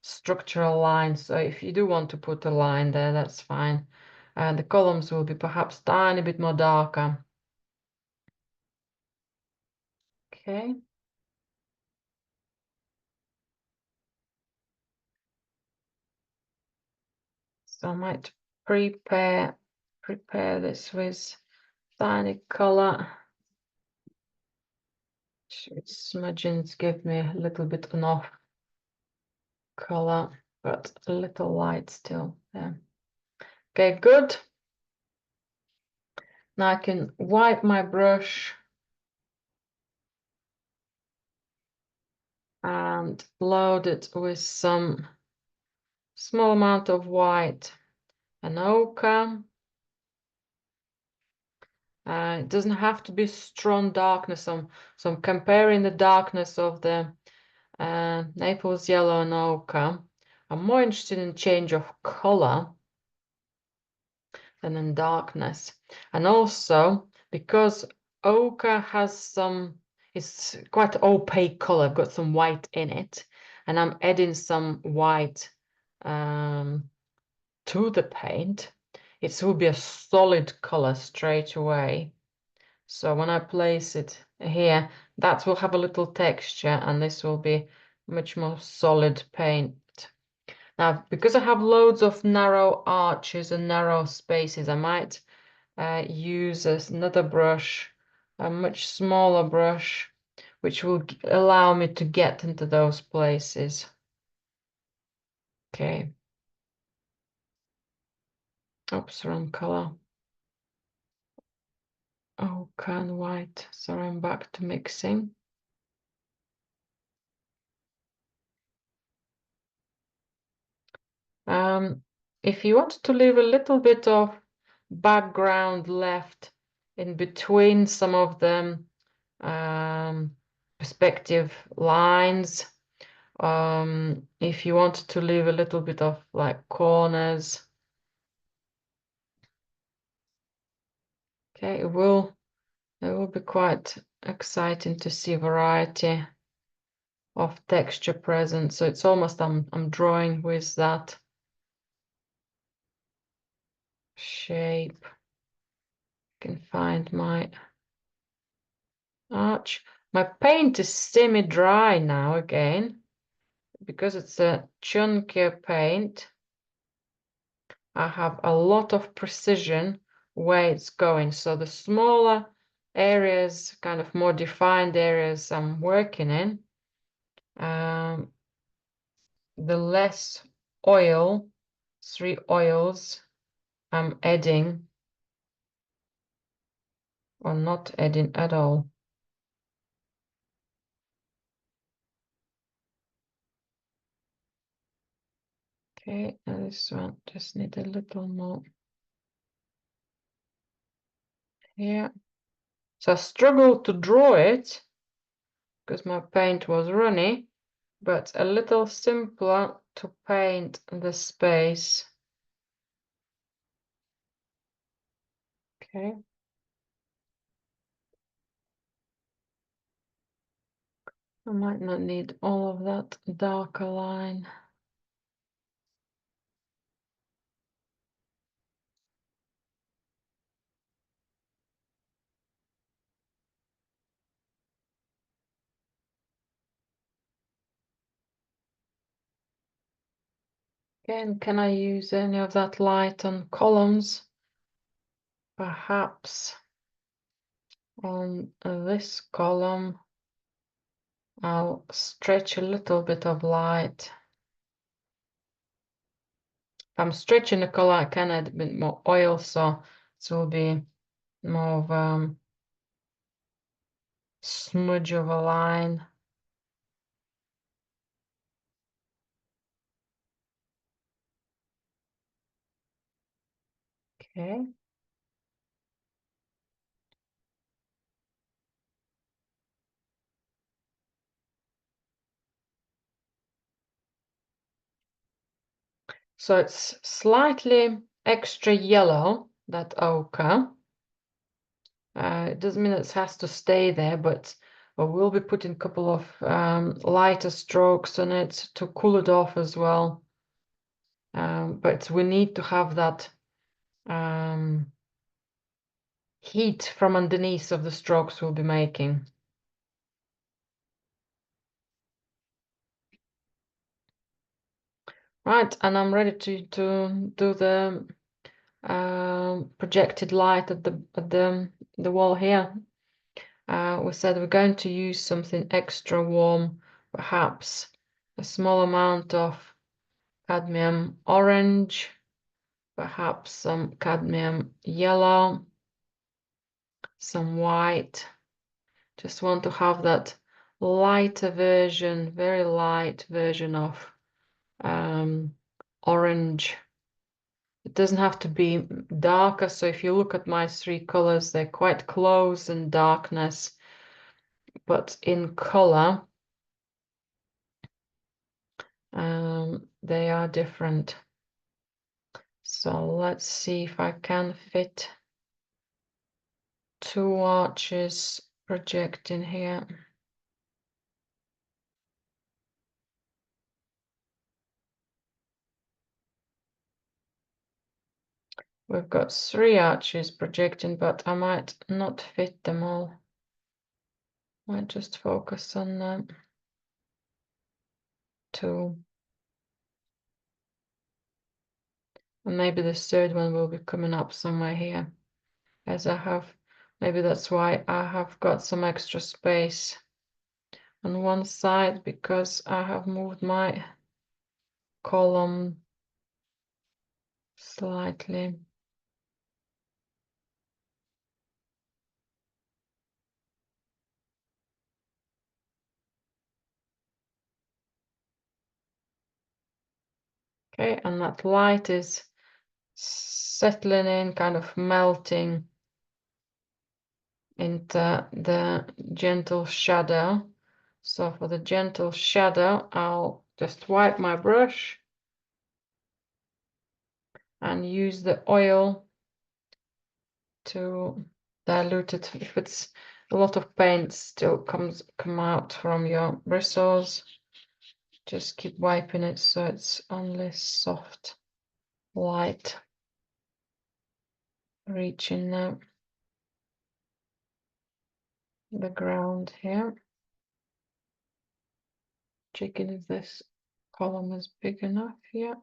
structural line. So if you do want to put a line there, that's fine. And the columns will be perhaps tiny bit more darker. Okay. So I might prepare this with tiny color. Smudgings give me a little bit enough color, but a little light still. Yeah. Okay, good. Now I can wipe my brush and load it with some small amount of white and ochre. It doesn't have to be strong darkness. So I'm comparing the darkness of the Naples yellow and ochre. I'm more interested in change of color than in darkness. And also because ochre has it's quite opaque color. I've got some white in it, and I'm adding some white to the paint. It will be a solid color straight away. So when I place it here, that will have a little texture, and this will be much more solid paint. Now, because I have loads of narrow arches and narrow spaces, I might use another brush, a much smaller brush, which will allow me to get into those places. Okay. Oops, wrong color. Oh, kind white. Sorry, I'm back to mixing. If you want to leave a little bit of background left in between some of the perspective lines, if you want to leave a little bit of like corners, okay, it will be quite exciting to see variety of texture present. So it's almost I'm drawing with that shape. Can find my arch. My paint is semi-dry now again, because it's a chunkier paint. I have a lot of precision where it's going. So the smaller areas, kind of more defined areas I'm working in, the less oil, 3 oils I'm adding, or not adding at all. Okay, and this one just need a little more here. So I struggled to draw it because my paint was runny, but a little simpler to paint the space. Okay. I might not need all of that darker line. Again, can I use any of that light on columns? Perhaps on this column, I'll stretch a little bit of light. If I'm stretching the color, I can add a bit more oil, so it will be more of a smudge of a line. Okay. So it's slightly extra yellow, that ochre. It doesn't mean it has to stay there, but we'll be putting a couple of lighter strokes on it to cool it off as well. But we need to have that heat from underneath of the strokes we'll be making. Right, and I'm ready to do the projected light at the wall here. We said we're going to use something extra warm, perhaps a small amount of cadmium orange, perhaps some cadmium yellow, some white. Just want to have that lighter version, very light version of orange. It doesn't have to be darker, so if you look at my three colors, they're quite close in darkness, but in color they are different. So let's see if I can fit two arches projecting here. We've got three arches projecting, but I might not fit them all. Might just focus on them. Two. And maybe the third one will be coming up somewhere here, as I have, maybe that's why I have got some extra space on one side, because I have moved my column slightly. Okay, and that light is settling in, kind of melting into the gentle shadow. So for the gentle shadow, I'll just wipe my brush and use the oil to dilute it. If it's a lot of paint still come out from your bristles, just keep wiping it so it's only soft light reaching the ground here. Checking if this column is big enough here.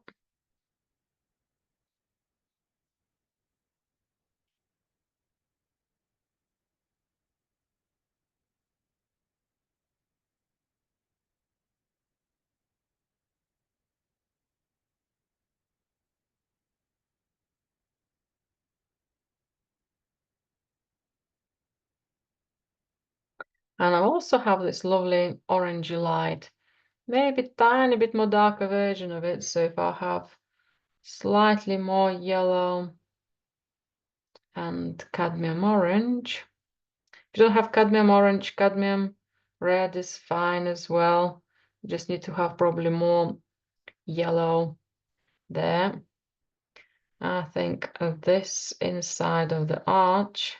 And I also have this lovely orangey light, maybe tiny bit more darker version of it. So if I have slightly more yellow and cadmium orange, if you don't have cadmium orange, cadmium red is fine as well. You just need to have probably more yellow there. I think of this inside of the arch.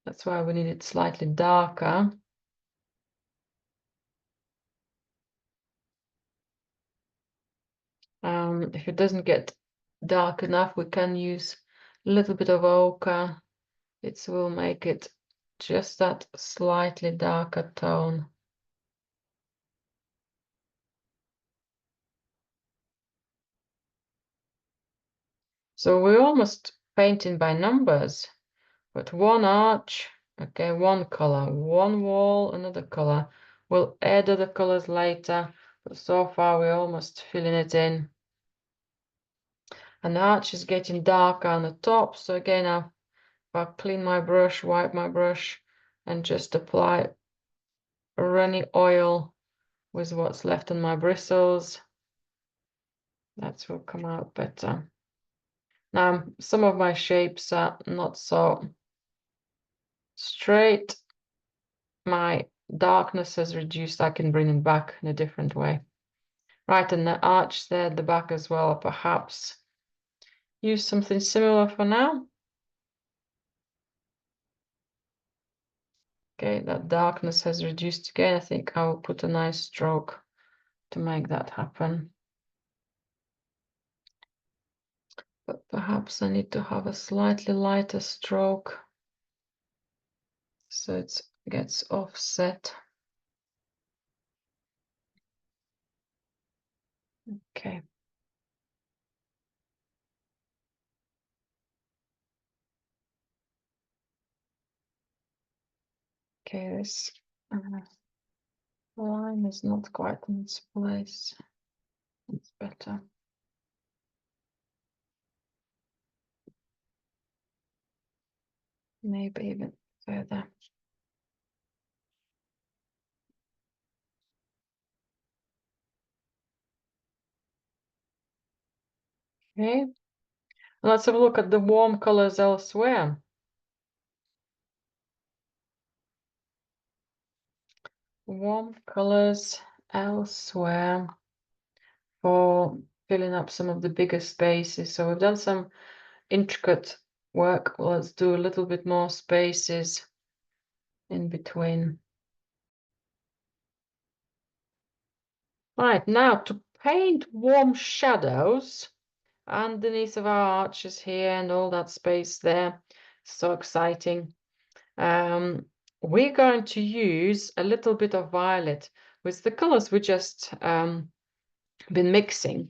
That's why we need it slightly darker. If it doesn't get dark enough, we can use a little bit of ochre. It will make it just that slightly darker tone. So we're almost painting by numbers, but one arch, okay, one color, one wall, another color. We'll add other colors later, but so far we're almost filling it in. And the arch is getting darker on the top. So again, I'll clean my brush, wipe my brush, and just apply runny oil with what's left on my bristles. That will come out better. Now, some of my shapes are not so straight. My darkness has reduced. I can bring it back in a different way. Right, and the arch there at the back as well, perhaps use something similar for now. Okay, that darkness has reduced again. I think I will put a nice stroke to make that happen. But perhaps I need to have a slightly lighter stroke so it gets offset. Okay. Okay, this line is not quite in its place. It's better. Maybe even further. Okay, let's have a look at the warm colors elsewhere. Warm colors elsewhere for filling up some of the bigger spaces. So we've done some intricate work. Let's do a little bit more spaces in between. Right, now to paint warm shadows underneath of our arches here and all that space there. So exciting. We're going to use a little bit of violet with the colors we just been mixing.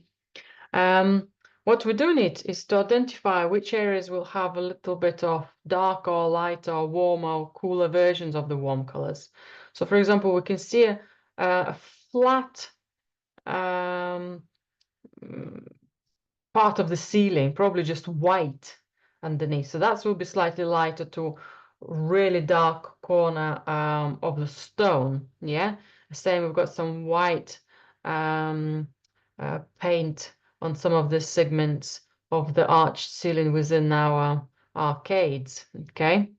What we do need is to identify which areas will have a little bit of darker or lighter or warmer or cooler versions of the warm colors. So for example, we can see a flat part of the ceiling, probably just white underneath. So that will be slightly lighter to really dark corner of the stone. Yeah, same, we've got some white paint on some of the segments of the arched ceiling within our arcades. Okay,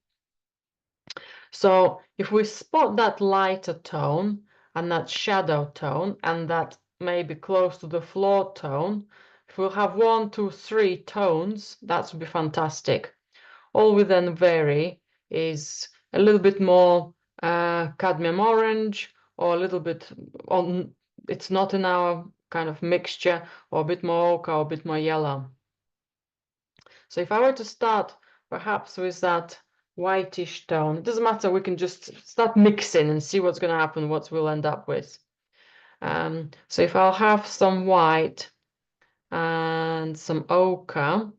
so if we spot that lighter tone and that shadow tone and that maybe close to the floor tone, if we'll have 1, 2, 3 tones, that would be fantastic. All we then vary is a little bit more cadmium orange, or a little bit on, it's not in our kind of mixture, or a bit more ochre or a bit more yellow. So if I were to start perhaps with that whitish tone, it doesn't matter, we can just start mixing and see what's going to happen, what we'll end up with. So if I'll have some white and some ochre,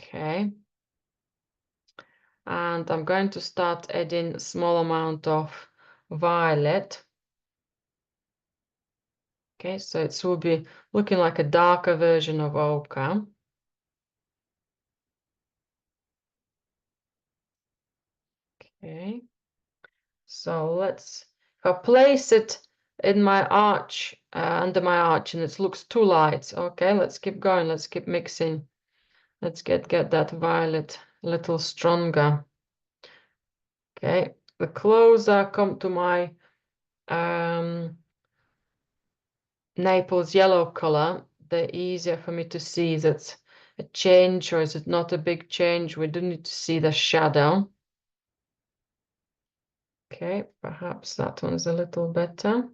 okay, and I'm going to start adding a small amount of violet. Okay, so it will be looking like a darker version of ochre. Okay, so let's, if I place it in my arch, under my arch, and it looks too light, okay, let's keep going, let's keep mixing. Let's get that violet a little stronger. Okay, the closer I come to my Naples yellow color, the easier for me to see is it a change or is it not a big change. We do need to see the shadow. Okay, perhaps that one's a little better.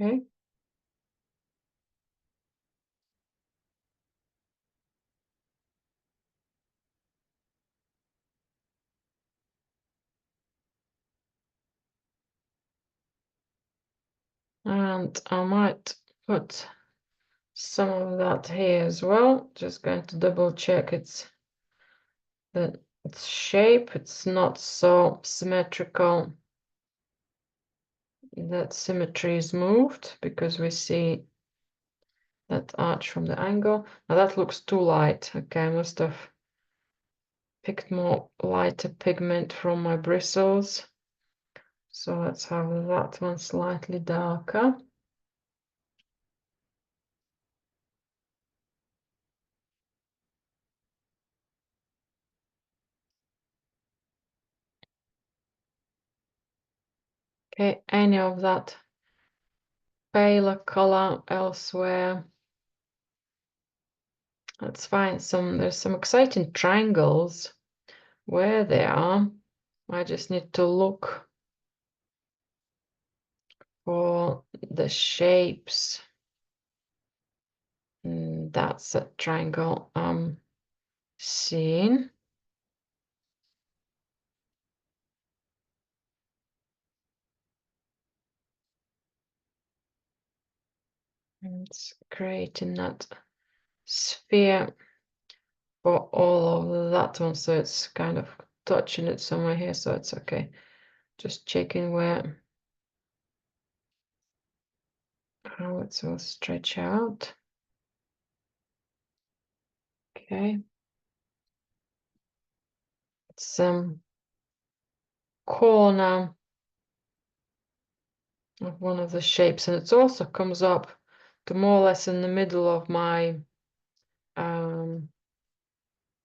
Okay. And I might put some of that here as well. Just going to double check its shape. It's not so symmetrical. That symmetry is moved because we see that arch from the angle. Now that looks too light. Okay, I must have picked more lighter pigment from my bristles. So let's have that one slightly darker. Okay, any of that paler color elsewhere. Let's find there's some exciting triangles where they are. I just need to look for the shapes. That's a triangle I'm seeing. It's creating that sphere for all of that one, so it's kind of touching it somewhere here, so it's okay. Just checking how it will stretch out. Okay. It's corner of one of the shapes, and it also comes up to more or less in the middle of my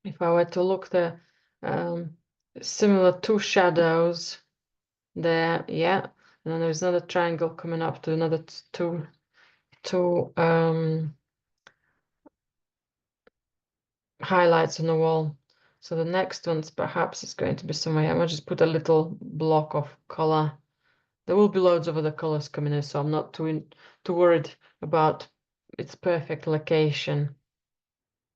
if I were to look there, similar two shadows there, yeah, and then there's another triangle coming up to another two highlights on the wall. So the next one's perhaps is going to be somewhere. I'm gonna just put a little block of color. There will be loads of other colors coming in, so I'm not too worried about its perfect location.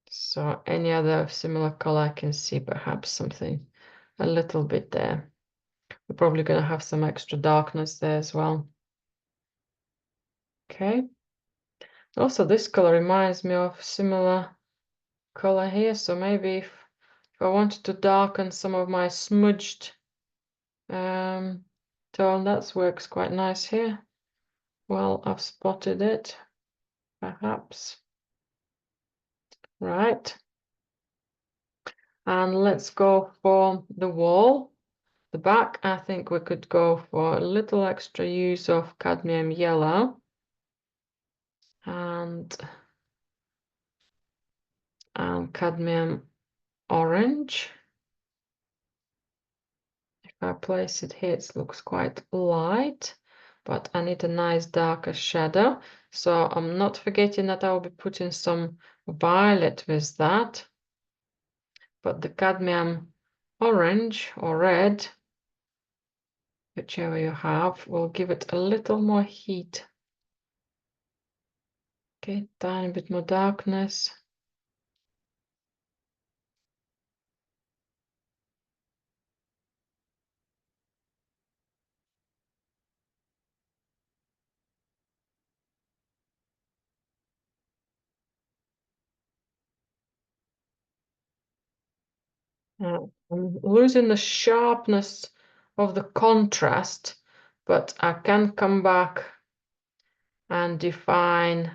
So any other similar color I can see perhaps something a little bit there. We're probably going to have some extra darkness there as well. Okay. Also, this color reminds me of similar color here. So maybe if I wanted to darken some of my smudged tone, that works quite nice here. Well, I've spotted it, perhaps. Right. And let's go for the wall. The back, I think we could go for a little extra use of cadmium yellow and cadmium orange. If I place it here, it looks quite light, but I need a nice darker shadow. So I'm not forgetting that I will be putting some violet with that. But the cadmium orange or red, whichever you have, will give it a little more heat. Okay, tiny bit more darkness. I'm losing the sharpness of the contrast, but I can come back and define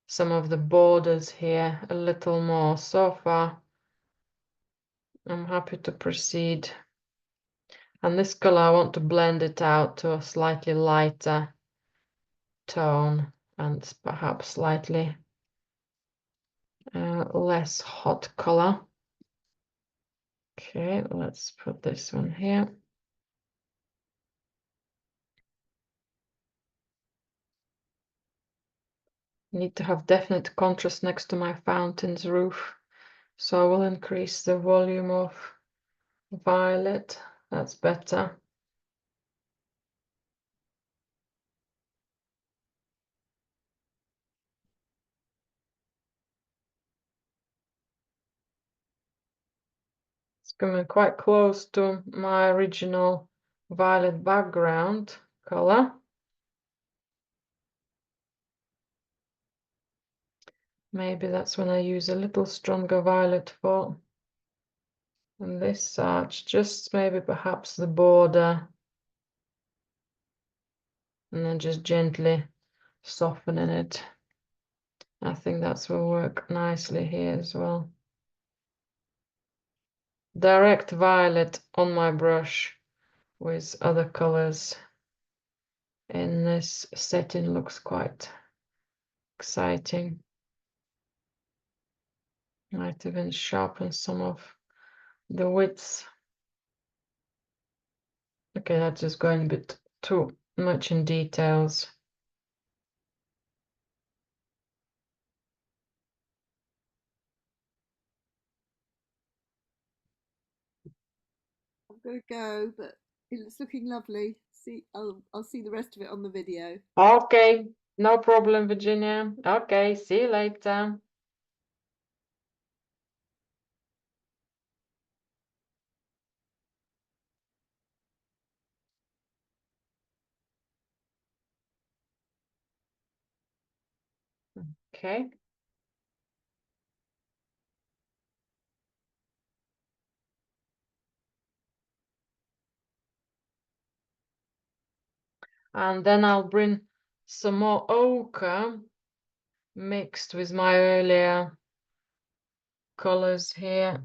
some of the borders here a little more. So far, I'm happy to proceed. And this color, I want to blend it out to a slightly lighter tone and perhaps slightly less hot color. Okay, let's put this one here. Need to have definite contrast next to my fountain's roof. So I will increase the volume of violet. That's better. It's coming quite close to my original violet background color. Maybe that's when I use a little stronger violet for. And this arch, just maybe perhaps the border. And then just gently softening it. I think that will work nicely here as well. Direct violet on my brush with other colors in this setting looks quite exciting. Might even sharpen some of the widths. Okay, that's just going a bit too much in details. I'm going to go, but it's looking lovely. See, I'll see the rest of it on the video. Okay, no problem, Virginia. Okay, see you later. Okay. And then I'll bring some more ochre mixed with my earlier colors here.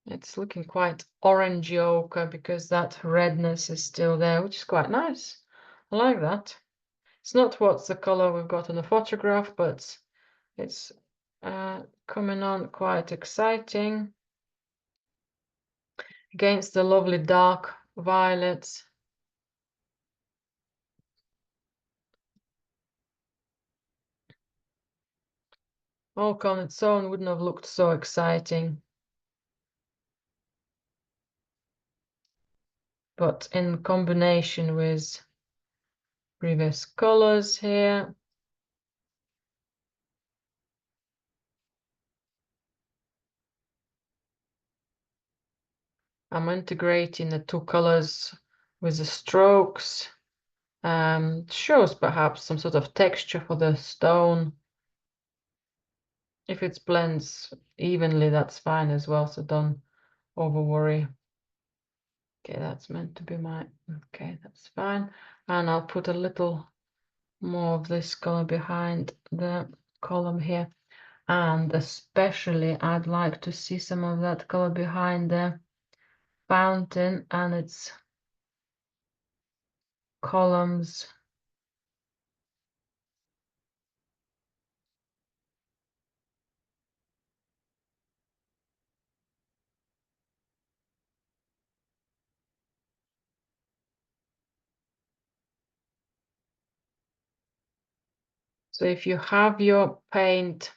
It's looking quite orangey ochre because that redness is still there, which is quite nice. I like that. It's not what's the color we've got in the photograph, but it's coming on quite exciting against the lovely dark violets. Ochre on its own wouldn't have looked so exciting, but in combination with previous colors here, I'm integrating the two colors with the strokes. Shows perhaps some sort of texture for the stone. If it blends evenly, that's fine as well, so don't over worry. Okay, that's meant to be my, okay, that's fine. And I'll put a little more of this color behind the column here. And especially I'd like to see some of that color behind the fountain and its columns. So if you have your paint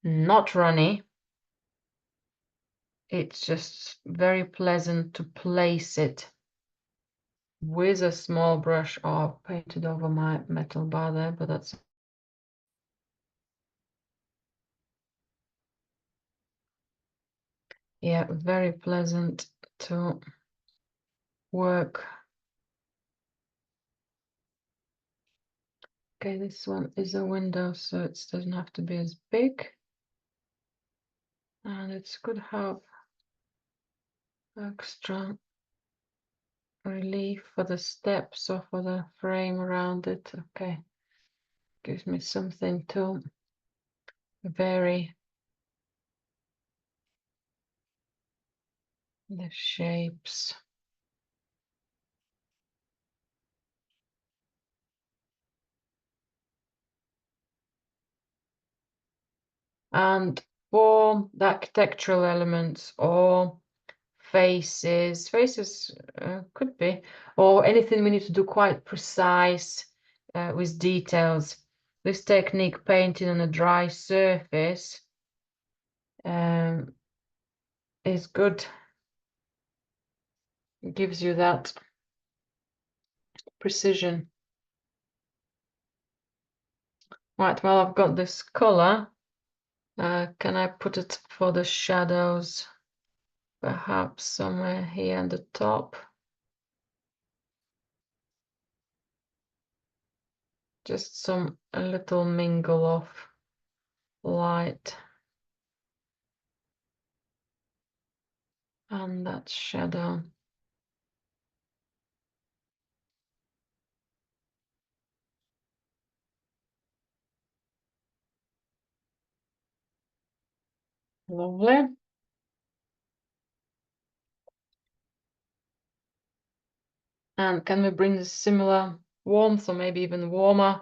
not runny, it's just very pleasant to place it with a small brush. Or painted over my metal bar there, but that's, yeah, very pleasant to work. Okay, this one is a window, so it doesn't have to be as big. And it's good to have extra relief for the steps or for the frame around it. Okay, gives me something to vary the shapes. And for the architectural elements or faces could be, or anything we need to do quite precise with details. This technique, painting on a dry surface, is good. It gives you that precision. Right, well, I've got this color. Can I put it for the shadows? Perhaps somewhere here on the top. Just a little mingle of light and that shadow. Lovely. And can we bring the similar warmth or maybe even warmer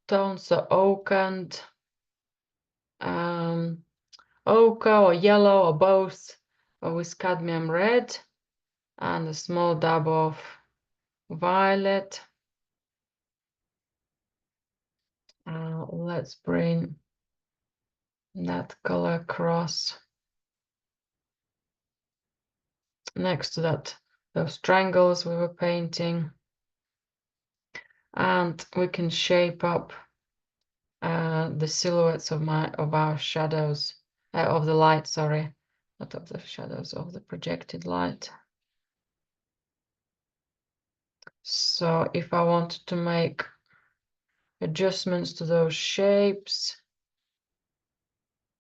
tones, so ochre or yellow or both, or with cadmium red and a small dab of violet. Let's bring that color across next to those triangles we were painting, and we can shape up the silhouettes of our shadows, of the light, sorry, not of the shadows, of the projected light. So if I wanted to make adjustments to those shapes,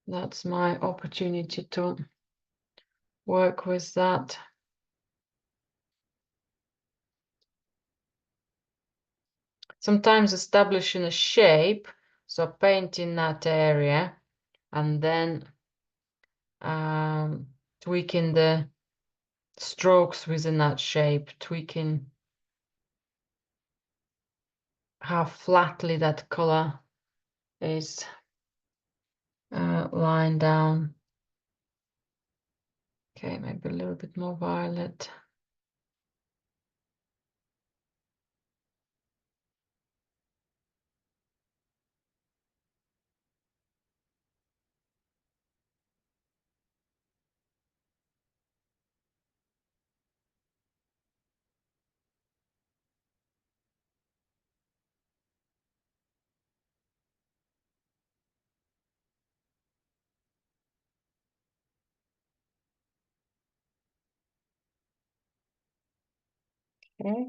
that's my opportunity to work with that. Sometimes establishing a shape, so painting that area and then tweaking the strokes within that shape, tweaking how flatly that color is lined down. Okay, maybe a little bit more violet. Okay,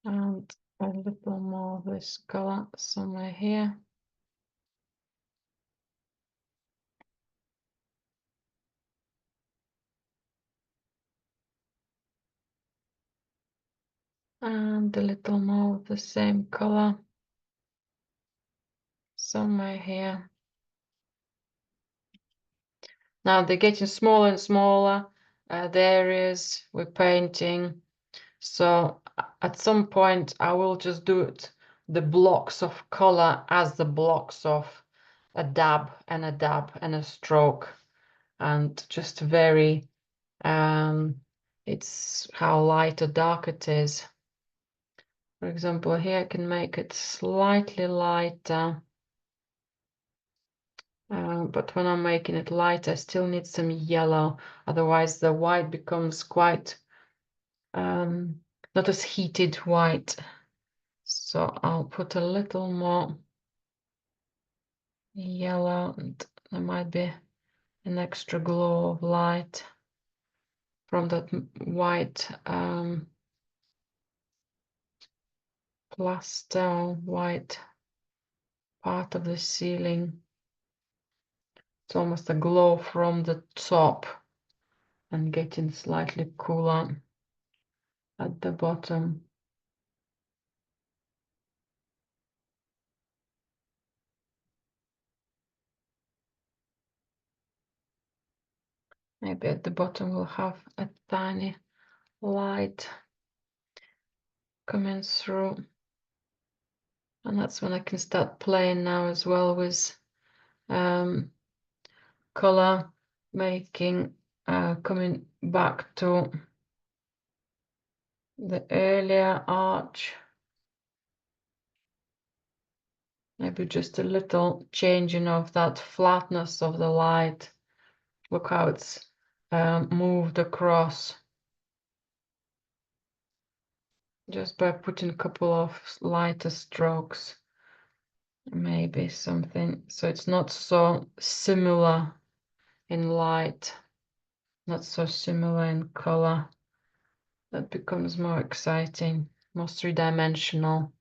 and a little more of this color somewhere here. And a little more of the same color somewhere here. Now they're getting smaller and smaller, the areas we're painting. So at some point I will just do it, the blocks of color as the blocks of a dab and a dab and a stroke, and just vary it's how light or dark it is. For example, here I can make it slightly lighter, but when I'm making it light, I still need some yellow, otherwise the white becomes quite not as heated white. So I'll put a little more yellow, and there might be an extra glow of light from that white plaster, white part of the ceiling. It's almost a glow from the top and getting slightly cooler at the bottom. Maybe at the bottom we'll have a tiny light coming through. And that's when I can start playing now as well with color making, coming back to the earlier arch. Maybe just a little changing of that flatness of the light. Look how it's moved across. Just by putting a couple of lighter strokes. Maybe something, so it's not so similar in light, not so similar in color. That becomes more exciting, more three-dimensional.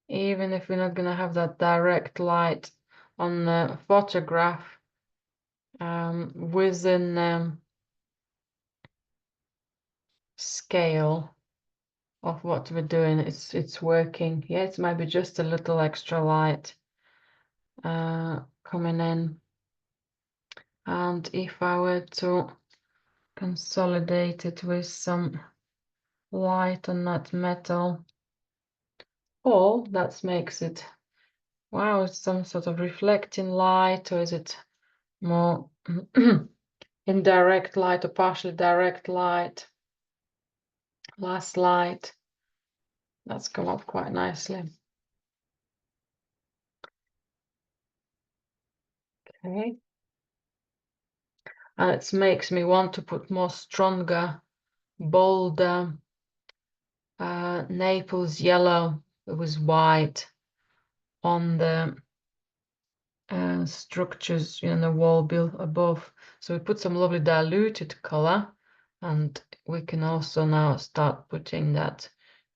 Even if we're not going to have that direct light on the photograph, within scale of what we're doing, it's working. Yeah, it might be just a little extra light, coming in. And if I were to consolidate it with some light on that metal, oh, that makes it, wow, it's some sort of reflecting light, or is it more indirect light or partially direct light? Last light, that's come up quite nicely. Okay, and it makes me want to put more stronger, bolder Naples yellow with white on the structures in the wall built above. So we put some lovely diluted color, and we can also now start putting that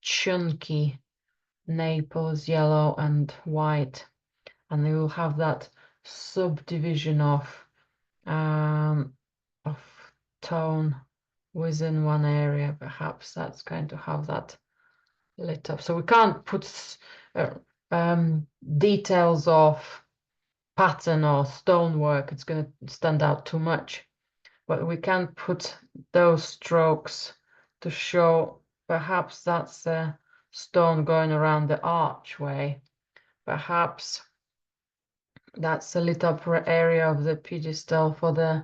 chunky Naples yellow and white, and they will have that subdivision of tone within one area. Perhaps that's going to have that lit up. So we can't put details of pattern or stonework, it's going to stand out too much, but we can put those strokes to show perhaps that's a stone going around the archway, perhaps that's a lit up area of the pedestal for the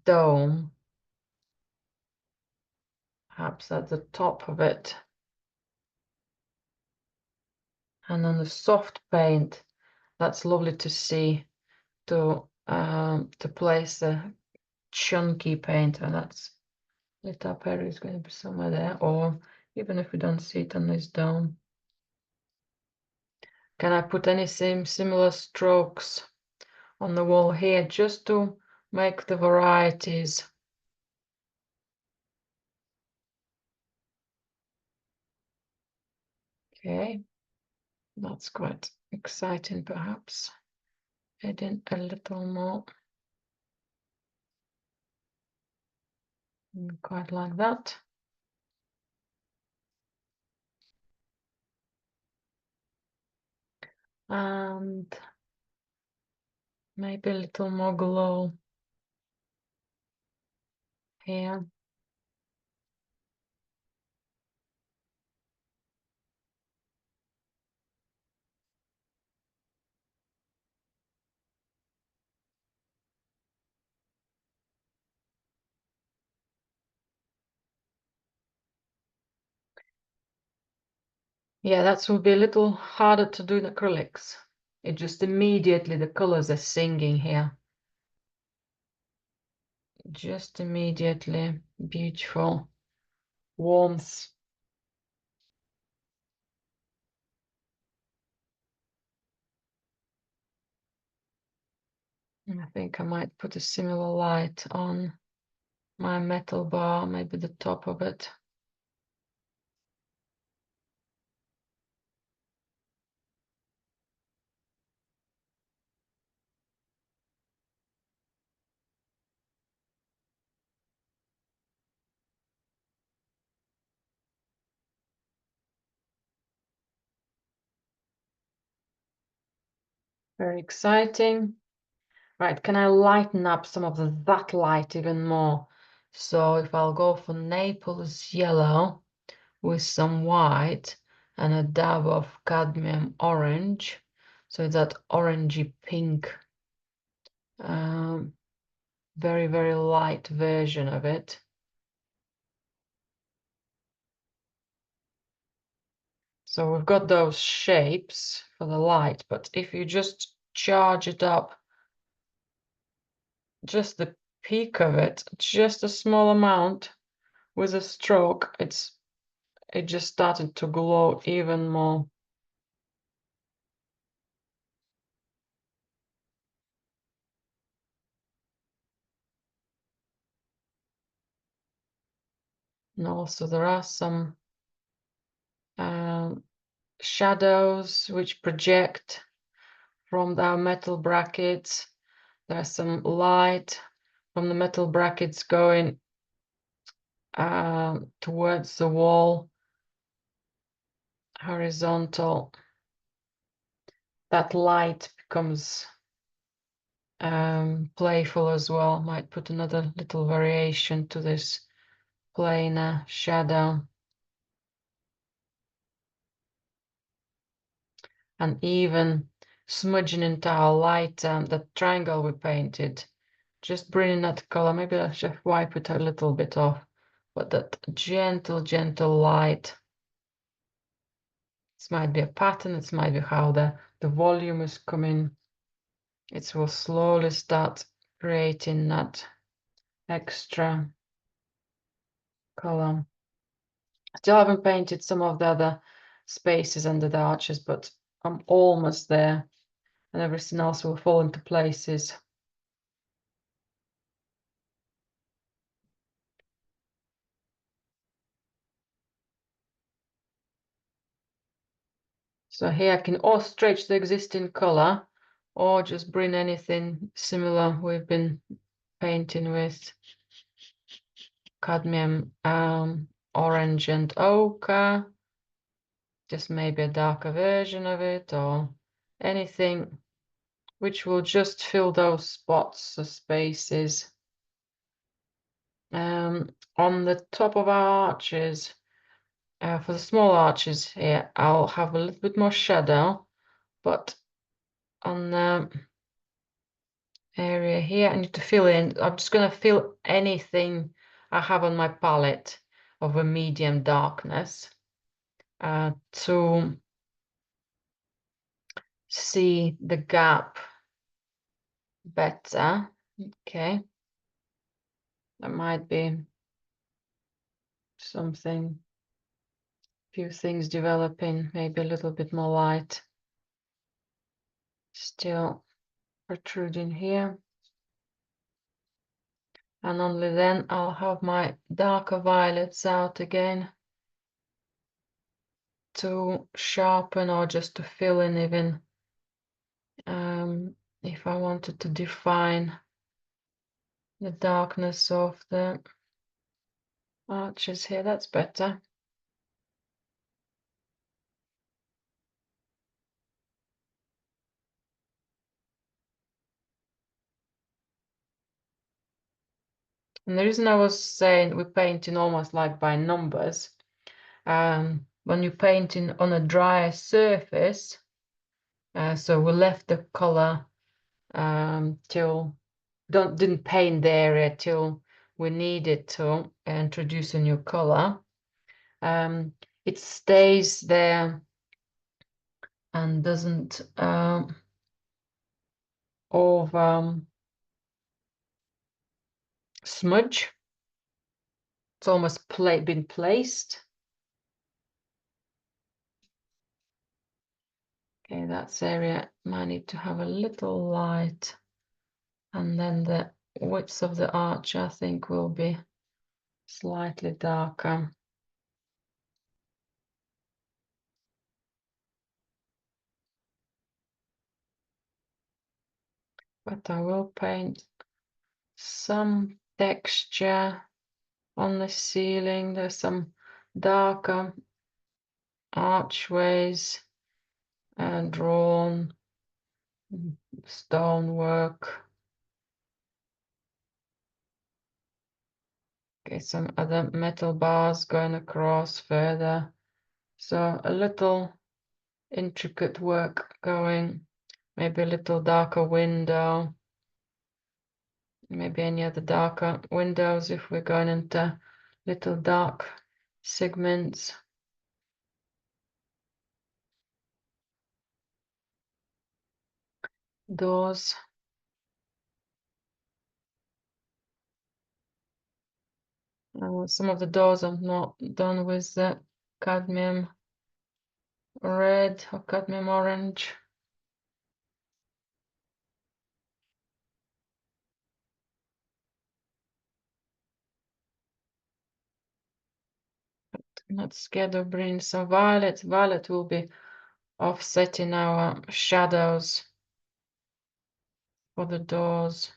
dome, perhaps at the top of it. And on the soft paint, that's lovely to see, to place a chunky paint, and that's lit up area is going to be somewhere there, or even if we don't see it on this dome. Can I put any similar strokes on the wall here just to make the varieties? Okay, that's quite exciting, perhaps. Adding a little more. Quite like that. And maybe a little more glow here. Yeah, that will be a little harder to do in acrylics. It just immediately, the colors are singing here. Just immediately, beautiful warmth. And I think I might put a similar light on my metal bar, maybe the top of it. Very exciting. Right, can I lighten up some of that light even more? So if I'll go for Naples yellow with some white and a dab of cadmium orange, so that orangey pink, very, very light version of it. So we've got those shapes for the light, but if you just charge it up, just the peak of it, just a small amount with a stroke, it just started to glow even more. And also there are some shadows which project from our metal brackets. There's some light from the metal brackets going towards the wall, horizontal. that light becomes playful as well. Might put another little variation to this plainer shadow. And even smudging into our light, the triangle we painted, just bringing that color. Maybe I should wipe it a little bit off, but that gentle light. This might be a pattern. This might be how the volume is coming. It will slowly start creating that extra color. Still haven't painted some of the other spaces under the arches, but I'm almost there, and everything else will fall into places. So here I can or stretch the existing color or just bring anything similar we've been painting with cadmium, orange and ochre. Just maybe a darker version of it or anything which will just fill those spots, the spaces. On the top of our arches, for the small arches here, I'll have a little bit more shadow, but on the area here, I need to fill in. I'm just going to fill anything I have on my palette of a medium darkness to see the gap better. Okay, that might be something, few things developing, maybe a little bit more light still protruding here. And only then I'll have my darker violets out again to sharpen or just to fill in even if I wanted to define the darkness of the arches here. That's better. And the reason I was saying we're painting almost like by numbers, when you're painting on a dry surface, so we left the color till didn't paint the area till we needed to introduce a new color. It stays there and doesn't over smudge. It's almost been placed. Okay, that's area might need to have a little light, and then the width of the arch I think will be slightly darker. But I will paint some texture on the ceiling. There's some darker archways and drawn stonework. Okay, some other metal bars going across further. So a little intricate work going, maybe a little darker window, maybe any other darker windows if we're going into little dark segments. Doors. Some of the doors I'm not done with the cadmium red or cadmium orange. Not scared of bringing some violet. Violet will be offsetting our shadows for the doors.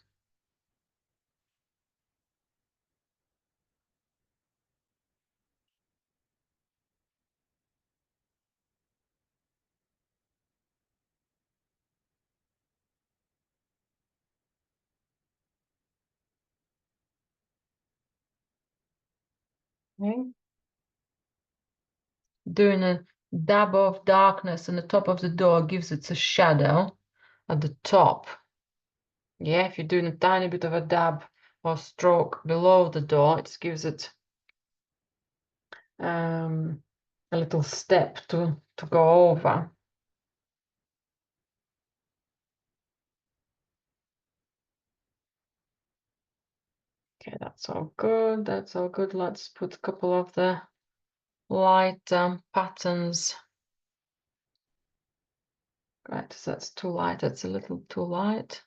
Okay. Doing a dab of darkness on the top of the door gives it a shadow at the top. Yeah, if you're doing a tiny bit of a dab or stroke below the door, it gives it a little step to go over. Okay, that's all good. That's all good. Let's put a couple of the light patterns. Right, so that's too light. That's a little too light.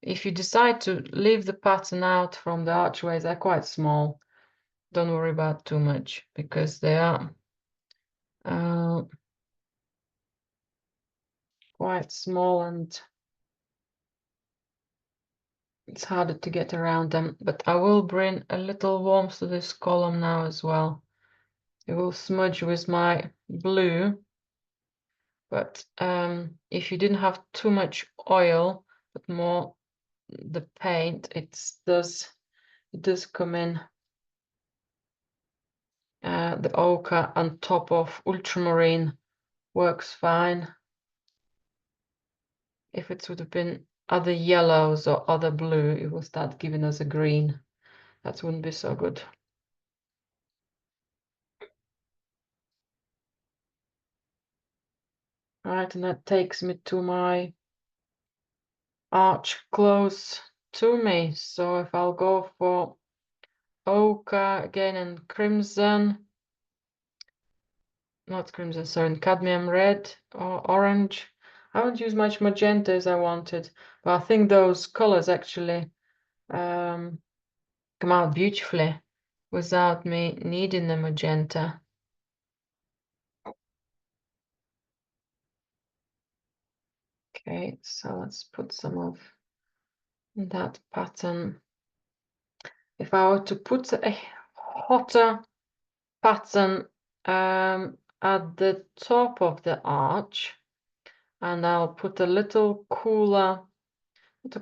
If you decide to leave the pattern out from the archways, they're quite small. Don't worry about too much because they are quite small and it's harder to get around them. But I will bring a little warmth to this column now as well. It will smudge with my blue. But if you didn't have too much oil, but more the paint, it does come in. The ochre on top of ultramarine works fine. If it would have been other yellows or other blue, it will start giving us a green. That wouldn't be so good. Right, and that takes me to my arch close to me. So if I'll go for ochre again and crimson, not crimson, sorry, cadmium red or orange. I haven't used much magenta as I wanted, but I think those colors actually come out beautifully without me needing the magenta. Okay, so let's put some of that pattern. If I were to put a hotter pattern at the top of the arch, and I'll put a little cooler,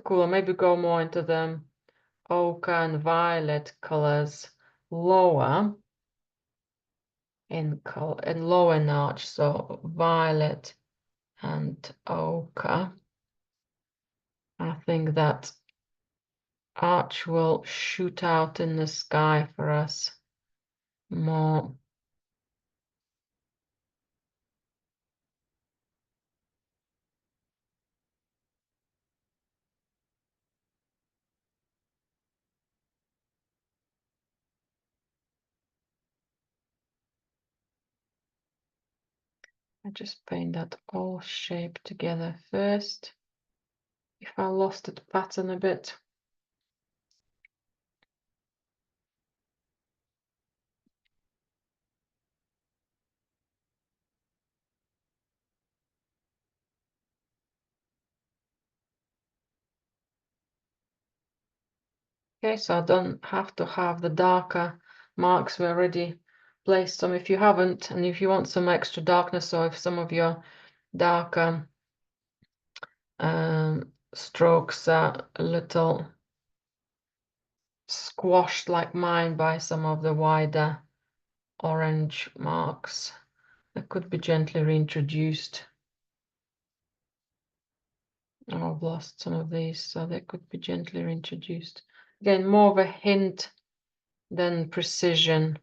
maybe go more into the ochre and violet colors lower in lower notch, so violet and ochre. I think that arch will shoot out in the sky for us more. I just paint that all shape together first. If I lost the pattern a bit. Okay, so I don't have to have the darker marks. We already placed some. If you haven't, and if you want some extra darkness, or if some of your darker strokes are a little squashed like mine by some of the wider orange marks, they could be gently reintroduced. Oh, I've lost some of these, so they could be gently reintroduced. Again, more of a hint than precision.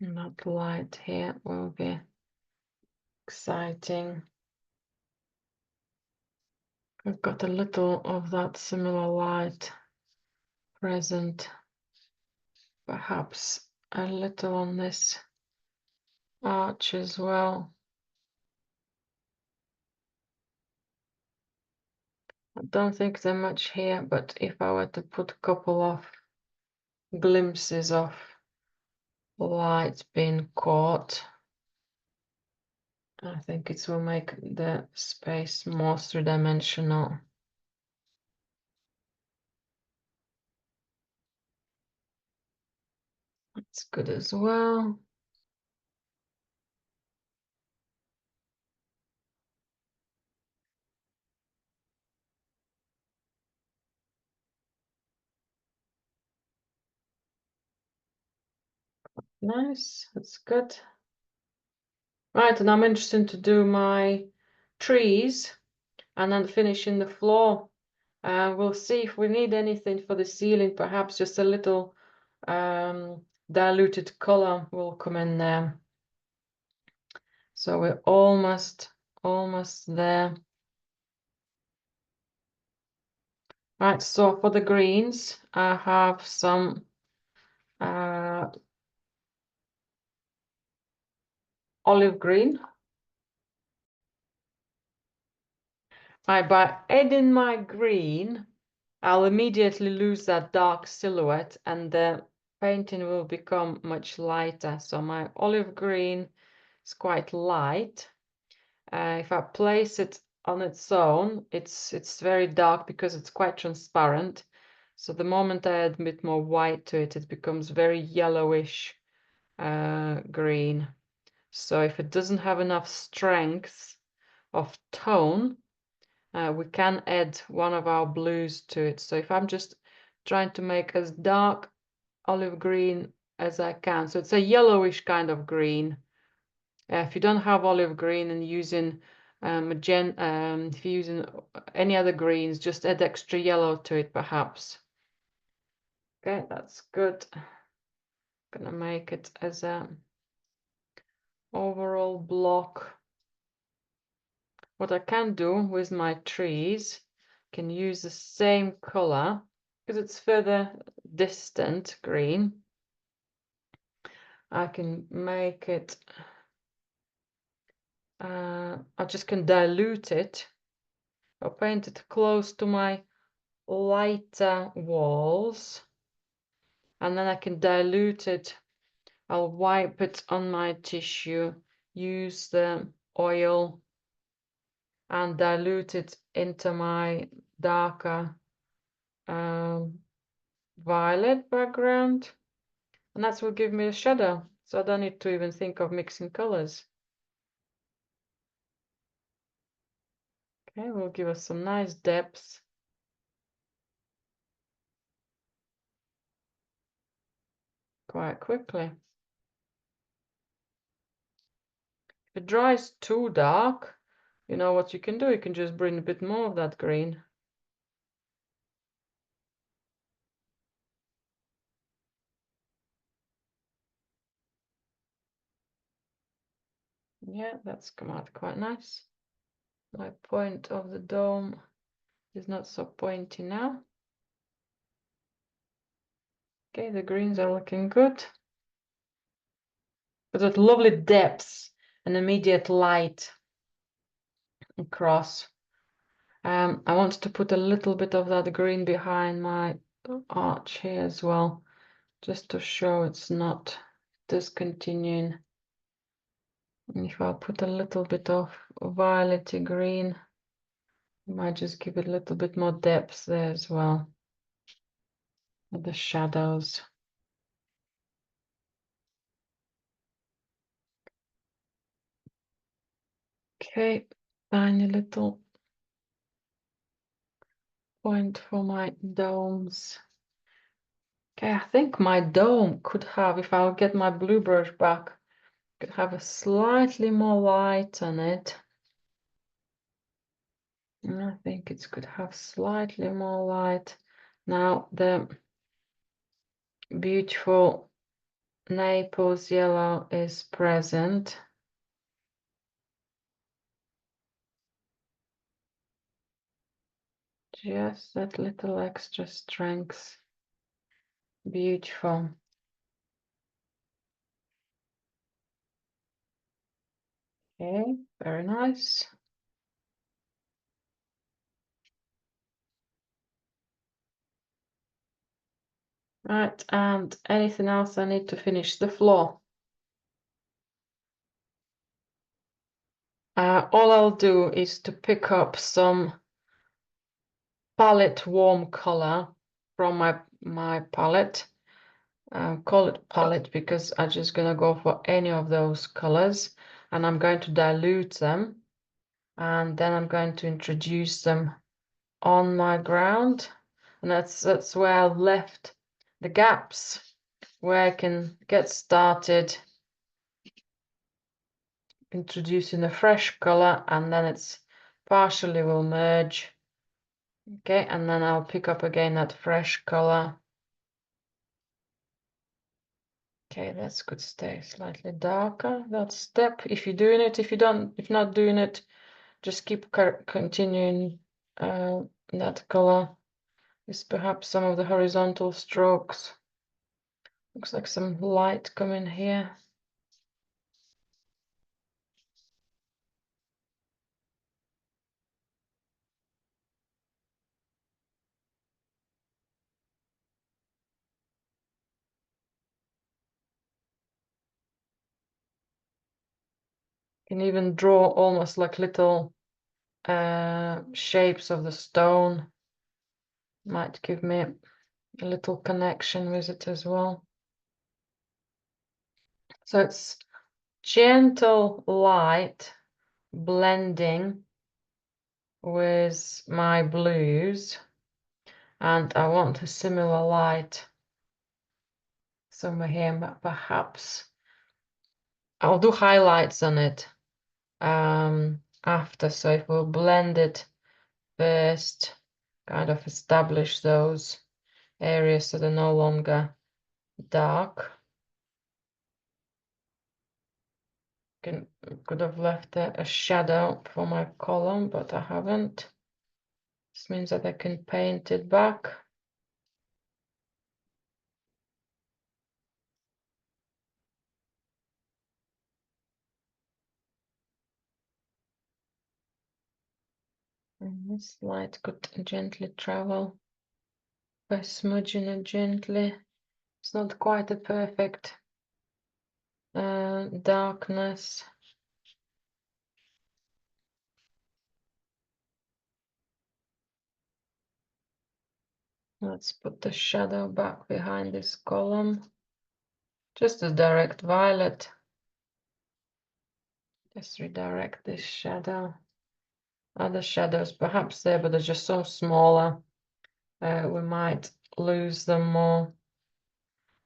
And that light here will be exciting. I've got a little of that similar light present, perhaps a little on this arch as well. I don't think there's much here, but if I were to put a couple of glimpses of light being caught, I think it will make the space more three-dimensional. That's good as well. Nice, that's good. Right, and I'm interested to do my trees and then finishing the floor. We'll see if we need anything for the ceiling, perhaps just a little diluted color will come in there. So we're almost there. Right, so for the greens, I have some olive green. By adding my green, I'll immediately lose that dark silhouette and the painting will become much lighter. So my olive green is quite light. If I place it on its own, it's very dark because it's quite transparent. So the moment I add a bit more white to it, it becomes very yellowish green. So if it doesn't have enough strength of tone, we can add one of our blues to it. So if I'm just trying to make as dark olive green as I can, so it's a yellowish kind of green. If you don't have olive green and using if you're using any other greens, just add extra yellow to it perhaps. Okay, that's good. Gonna make it as a overall block. What I can do with my trees, can use the same color because it's further distant green. I can make it, I just can dilute it. I'll paint it close to my lighter walls and then I can dilute it. I'll wipe it on my tissue, use the oil and dilute it into my darker violet background, and that will give me a shadow, so I don't need to even think of mixing colors. Okay, will give us some nice depths. Quite quickly. If it dries too dark, you know what you can do? You can just bring a bit more of that green. Yeah, that's come out quite nice. My point of the dome is not so pointy now. Okay, the greens are looking good. But that lovely depths and immediate light across. I want to put a little bit of that green behind my arch here as well, just to show it's not discontinuing. And if I put a little bit of violety green, I might just give it a little bit more depth there as well, with the shadows. Okay, tiny little point for my domes. Okay, I think my dome could have, if I'll get my blue brush back, could have a slightly more light on it. And I think it could have slightly more light. Now the beautiful Naples yellow is present. Just that little extra strength. Beautiful. Okay, very nice. Right, and anything else I need to finish the floor? All I'll do is to pick up some palette warm color from my palette. Call it palette because I'm just gonna go for any of those colors and I'm going to dilute them and then I'm going to introduce them on my ground, and that's where I left the gaps where I can get started introducing a fresh color, and then it's partially will merge. Okay, and then I'll pick up again that fresh color. Okay, that's good. Stay slightly darker, that step. If you're doing it, if not doing it, just keep continuing that color. Is perhaps some of the horizontal strokes. Looks like some light coming here. Can even draw almost like little shapes of the stone. Might give me a little connection with it as well. So it's gentle light blending with my blues, and I want a similar light somewhere here, but perhaps I'll do highlights on it after. So if we'll blend it first, kind of establish those areas so they're no longer dark. Could have left a shadow for my column, but I haven't. This means that I can paint it back. And this light could gently travel by smudging it gently. It's not quite a perfect darkness. Let's put the shadow back behind this column. Just a direct violet. Just redirect this shadow. Other shadows perhaps there, but they're just so smaller. We might lose them more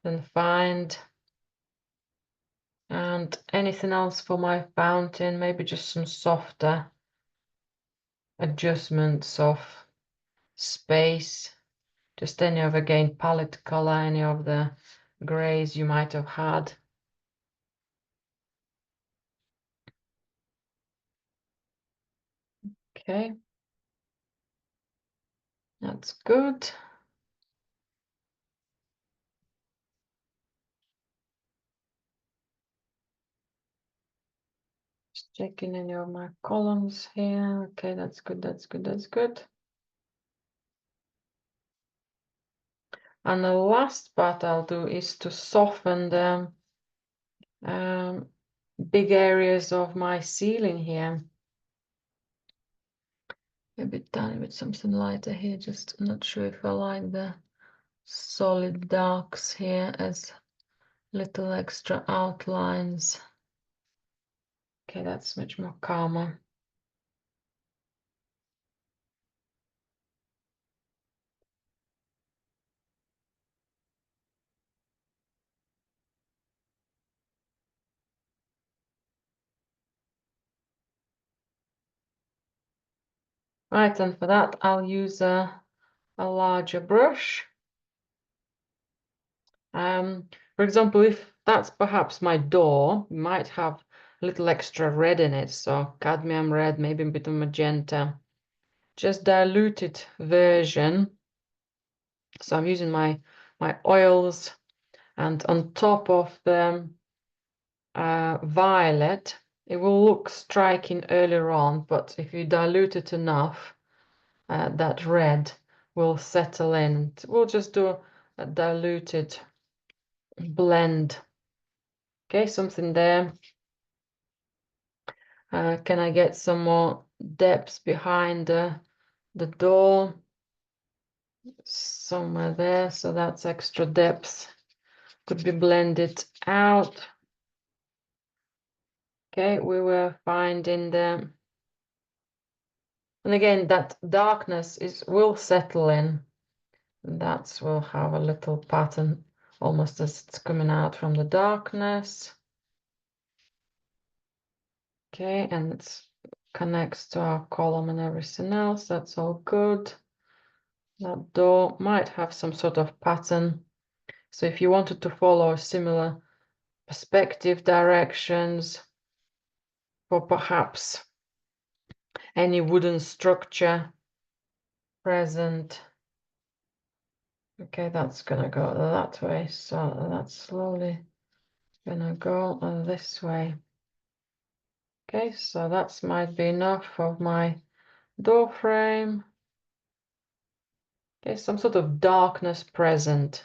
than find. And anything else for my fountain? Maybe just some softer adjustments of space. Just any of, again, palette color, any of the grays you might have had. Okay. That's good. Just checking any of my columns here. Okay, that's good, that's good, that's good. And the last part I'll do is to soften the big areas of my ceiling here. A bit tiny with something lighter here. Just not sure if I like the solid darks here as little extra outlines. Okay, that's much more calmer. Right, and for that I'll use a larger brush. For example, if that's perhaps my door, it might have a little extra red in it, so cadmium red, maybe a bit of magenta. Just diluted version. So I'm using my oils, and on top of the violet, it will look striking earlier on, but if you dilute it enough, that red will settle in. We'll just do a diluted blend. Okay, something there. Can I get some more depth behind the door? Somewhere there, so that's extra depth. Could be blended out. Okay, we were finding the, and again, that darkness will settle in. That's will have a little pattern almost as it's coming out from the darkness. Okay, and it connects to our column and everything else. That's all good. That door might have some sort of pattern. So if you wanted to follow similar perspective directions for perhaps any wooden structure present. Okay, that's gonna go that way. So that's slowly gonna go this way. Okay, so that might be enough of my door frame. Okay, some sort of darkness present.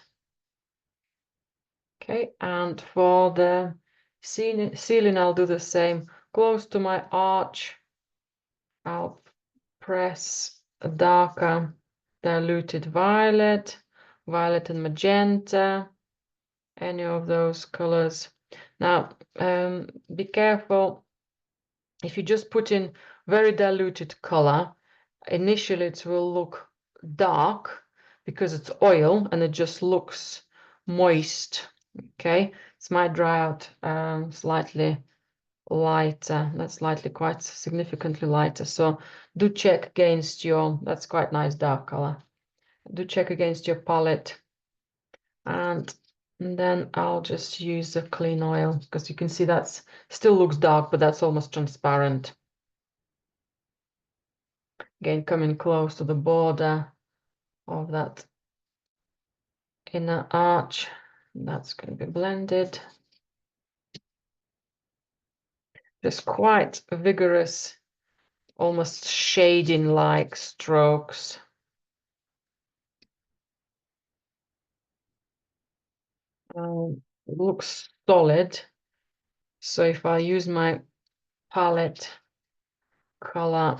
Okay, and for the ceiling, I'll do the same. Close to my arch, I'll press a darker diluted violet, violet and magenta, any of those colors. Now, be careful. If you just put in very diluted color, initially it will look dark because it's oil and it just looks moist. Okay, it might dry out slightly lighter. That's slightly quite significantly lighter. So do check against your, that's quite nice dark color. Do check against your palette. And then I'll just use a clean oil because you can see that's still looks dark, but that's almost transparent. Again, coming close to the border of that inner arch. That's going to be blended. Just quite vigorous, almost shading-like strokes. It looks solid. So if I use my palette color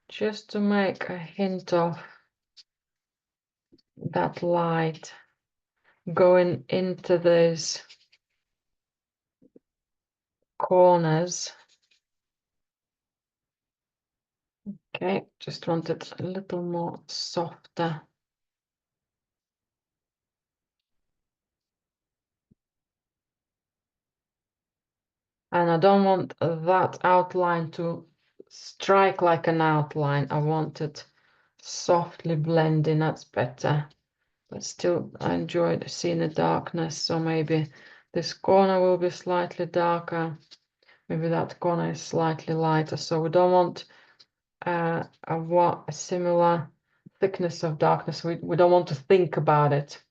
just to make a hint of that light going into those corners. Okay, just want it a little more softer. And I don't want that outline to strike like an outline. I want it softly blending, that's better. But still, I enjoyed seeing the darkness, so maybe this corner will be slightly darker. Maybe that corner is slightly lighter. So we don't want a similar thickness of darkness. We don't want to think about it.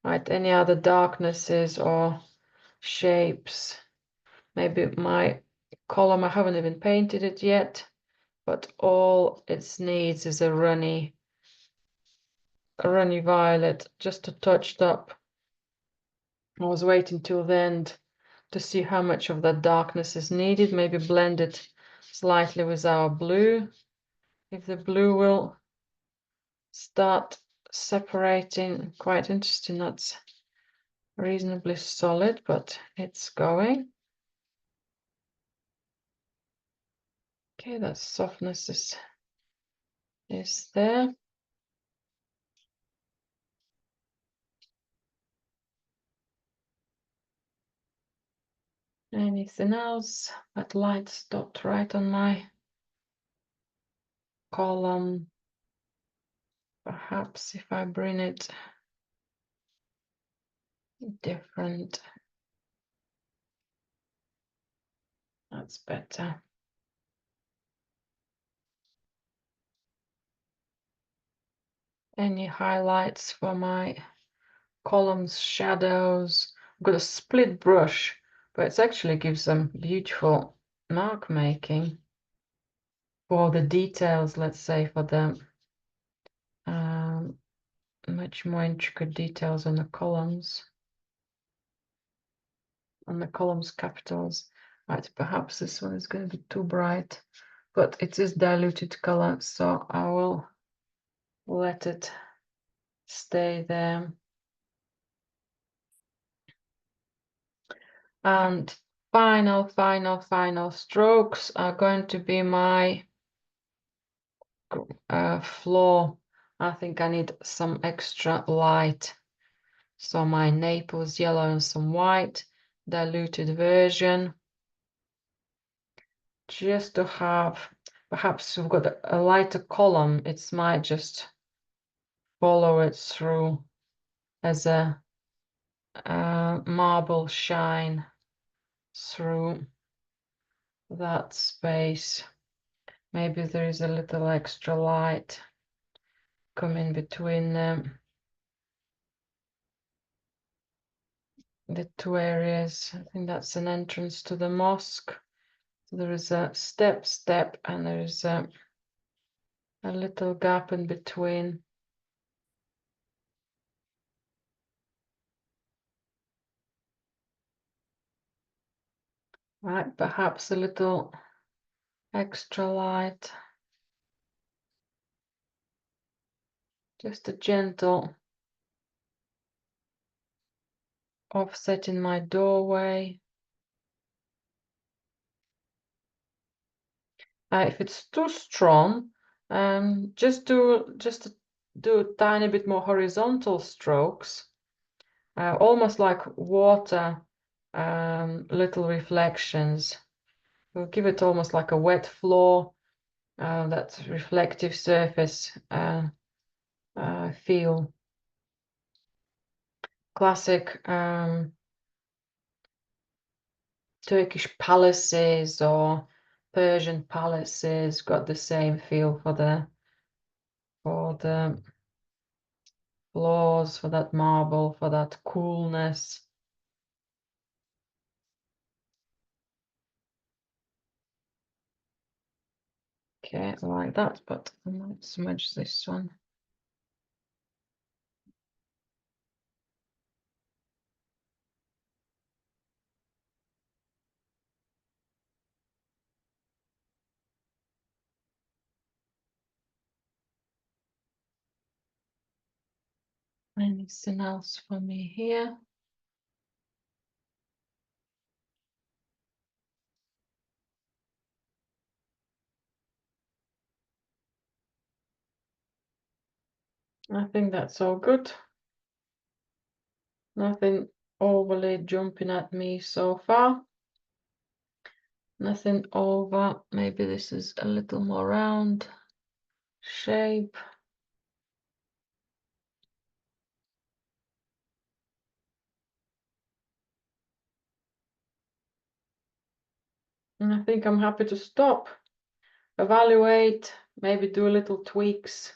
Right, any other darknesses or shapes? Maybe my column, I haven't even painted it yet, but all it needs is a runny violet, just a touched up. I was waiting till the end to see how much of that darkness is needed. Maybe blend it slightly with our blue. If the blue will start separating, quite interesting. That's reasonably solid, but it's going. Okay, that softness is there. Anything else? That light stopped right on my column. Perhaps if I bring it different, that's better. Any highlights for my columns, shadows? I've got a split brush, but it actually gives them beautiful mark making for the details, let's say, for the much more intricate details on the columns. On the columns capitals. Right, perhaps this one is going to be too bright, but it is diluted color, so I will let it stay there. And final strokes are going to be my floor. I think I need some extra light So my Naples yellow and some white, diluted version. Just to have, perhaps we've got a lighter column, it might just follow it through as a marble shine through that space. Maybe there is a little extra light coming between the two areas. I think that's an entrance to the mosque. So there is a step, and there is a little gap in between. Right, perhaps a little extra light. Just a gentle offset in my doorway. If it's too strong, just do a tiny bit more horizontal strokes, almost like water, little reflections. We'll give it almost like a wet floor, that reflective surface feel. Classic Turkish palaces or Persian palaces got the same feel for the floors, for that marble, for that coolness. Okay, like that, but I might smudge this one. Anything else for me here? I think that's all good. Nothing overly jumping at me so far. Nothing over. Maybe this is a little more round shape. And I think I'm happy to stop, evaluate, maybe do a little tweaks.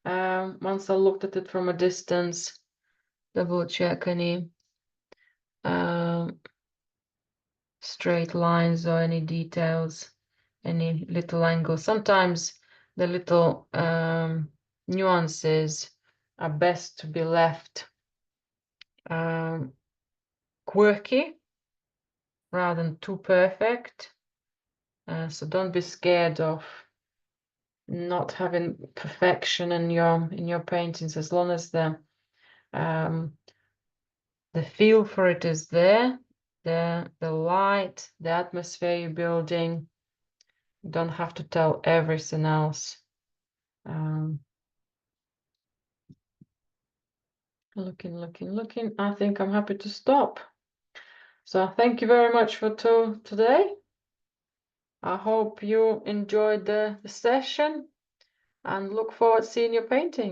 Once I looked at it from a distance, double check any straight lines or any details, any little angles. Sometimes the little nuances are best to be left quirky rather than too perfect. So don't be scared of not having perfection in your paintings, as long as the feel for it is there, the light, the atmosphere you're building. You don't have to tell everything else. Looking. I think I'm happy to stop. So thank you very much for today. I hope you enjoyed the session and look forward to seeing your painting.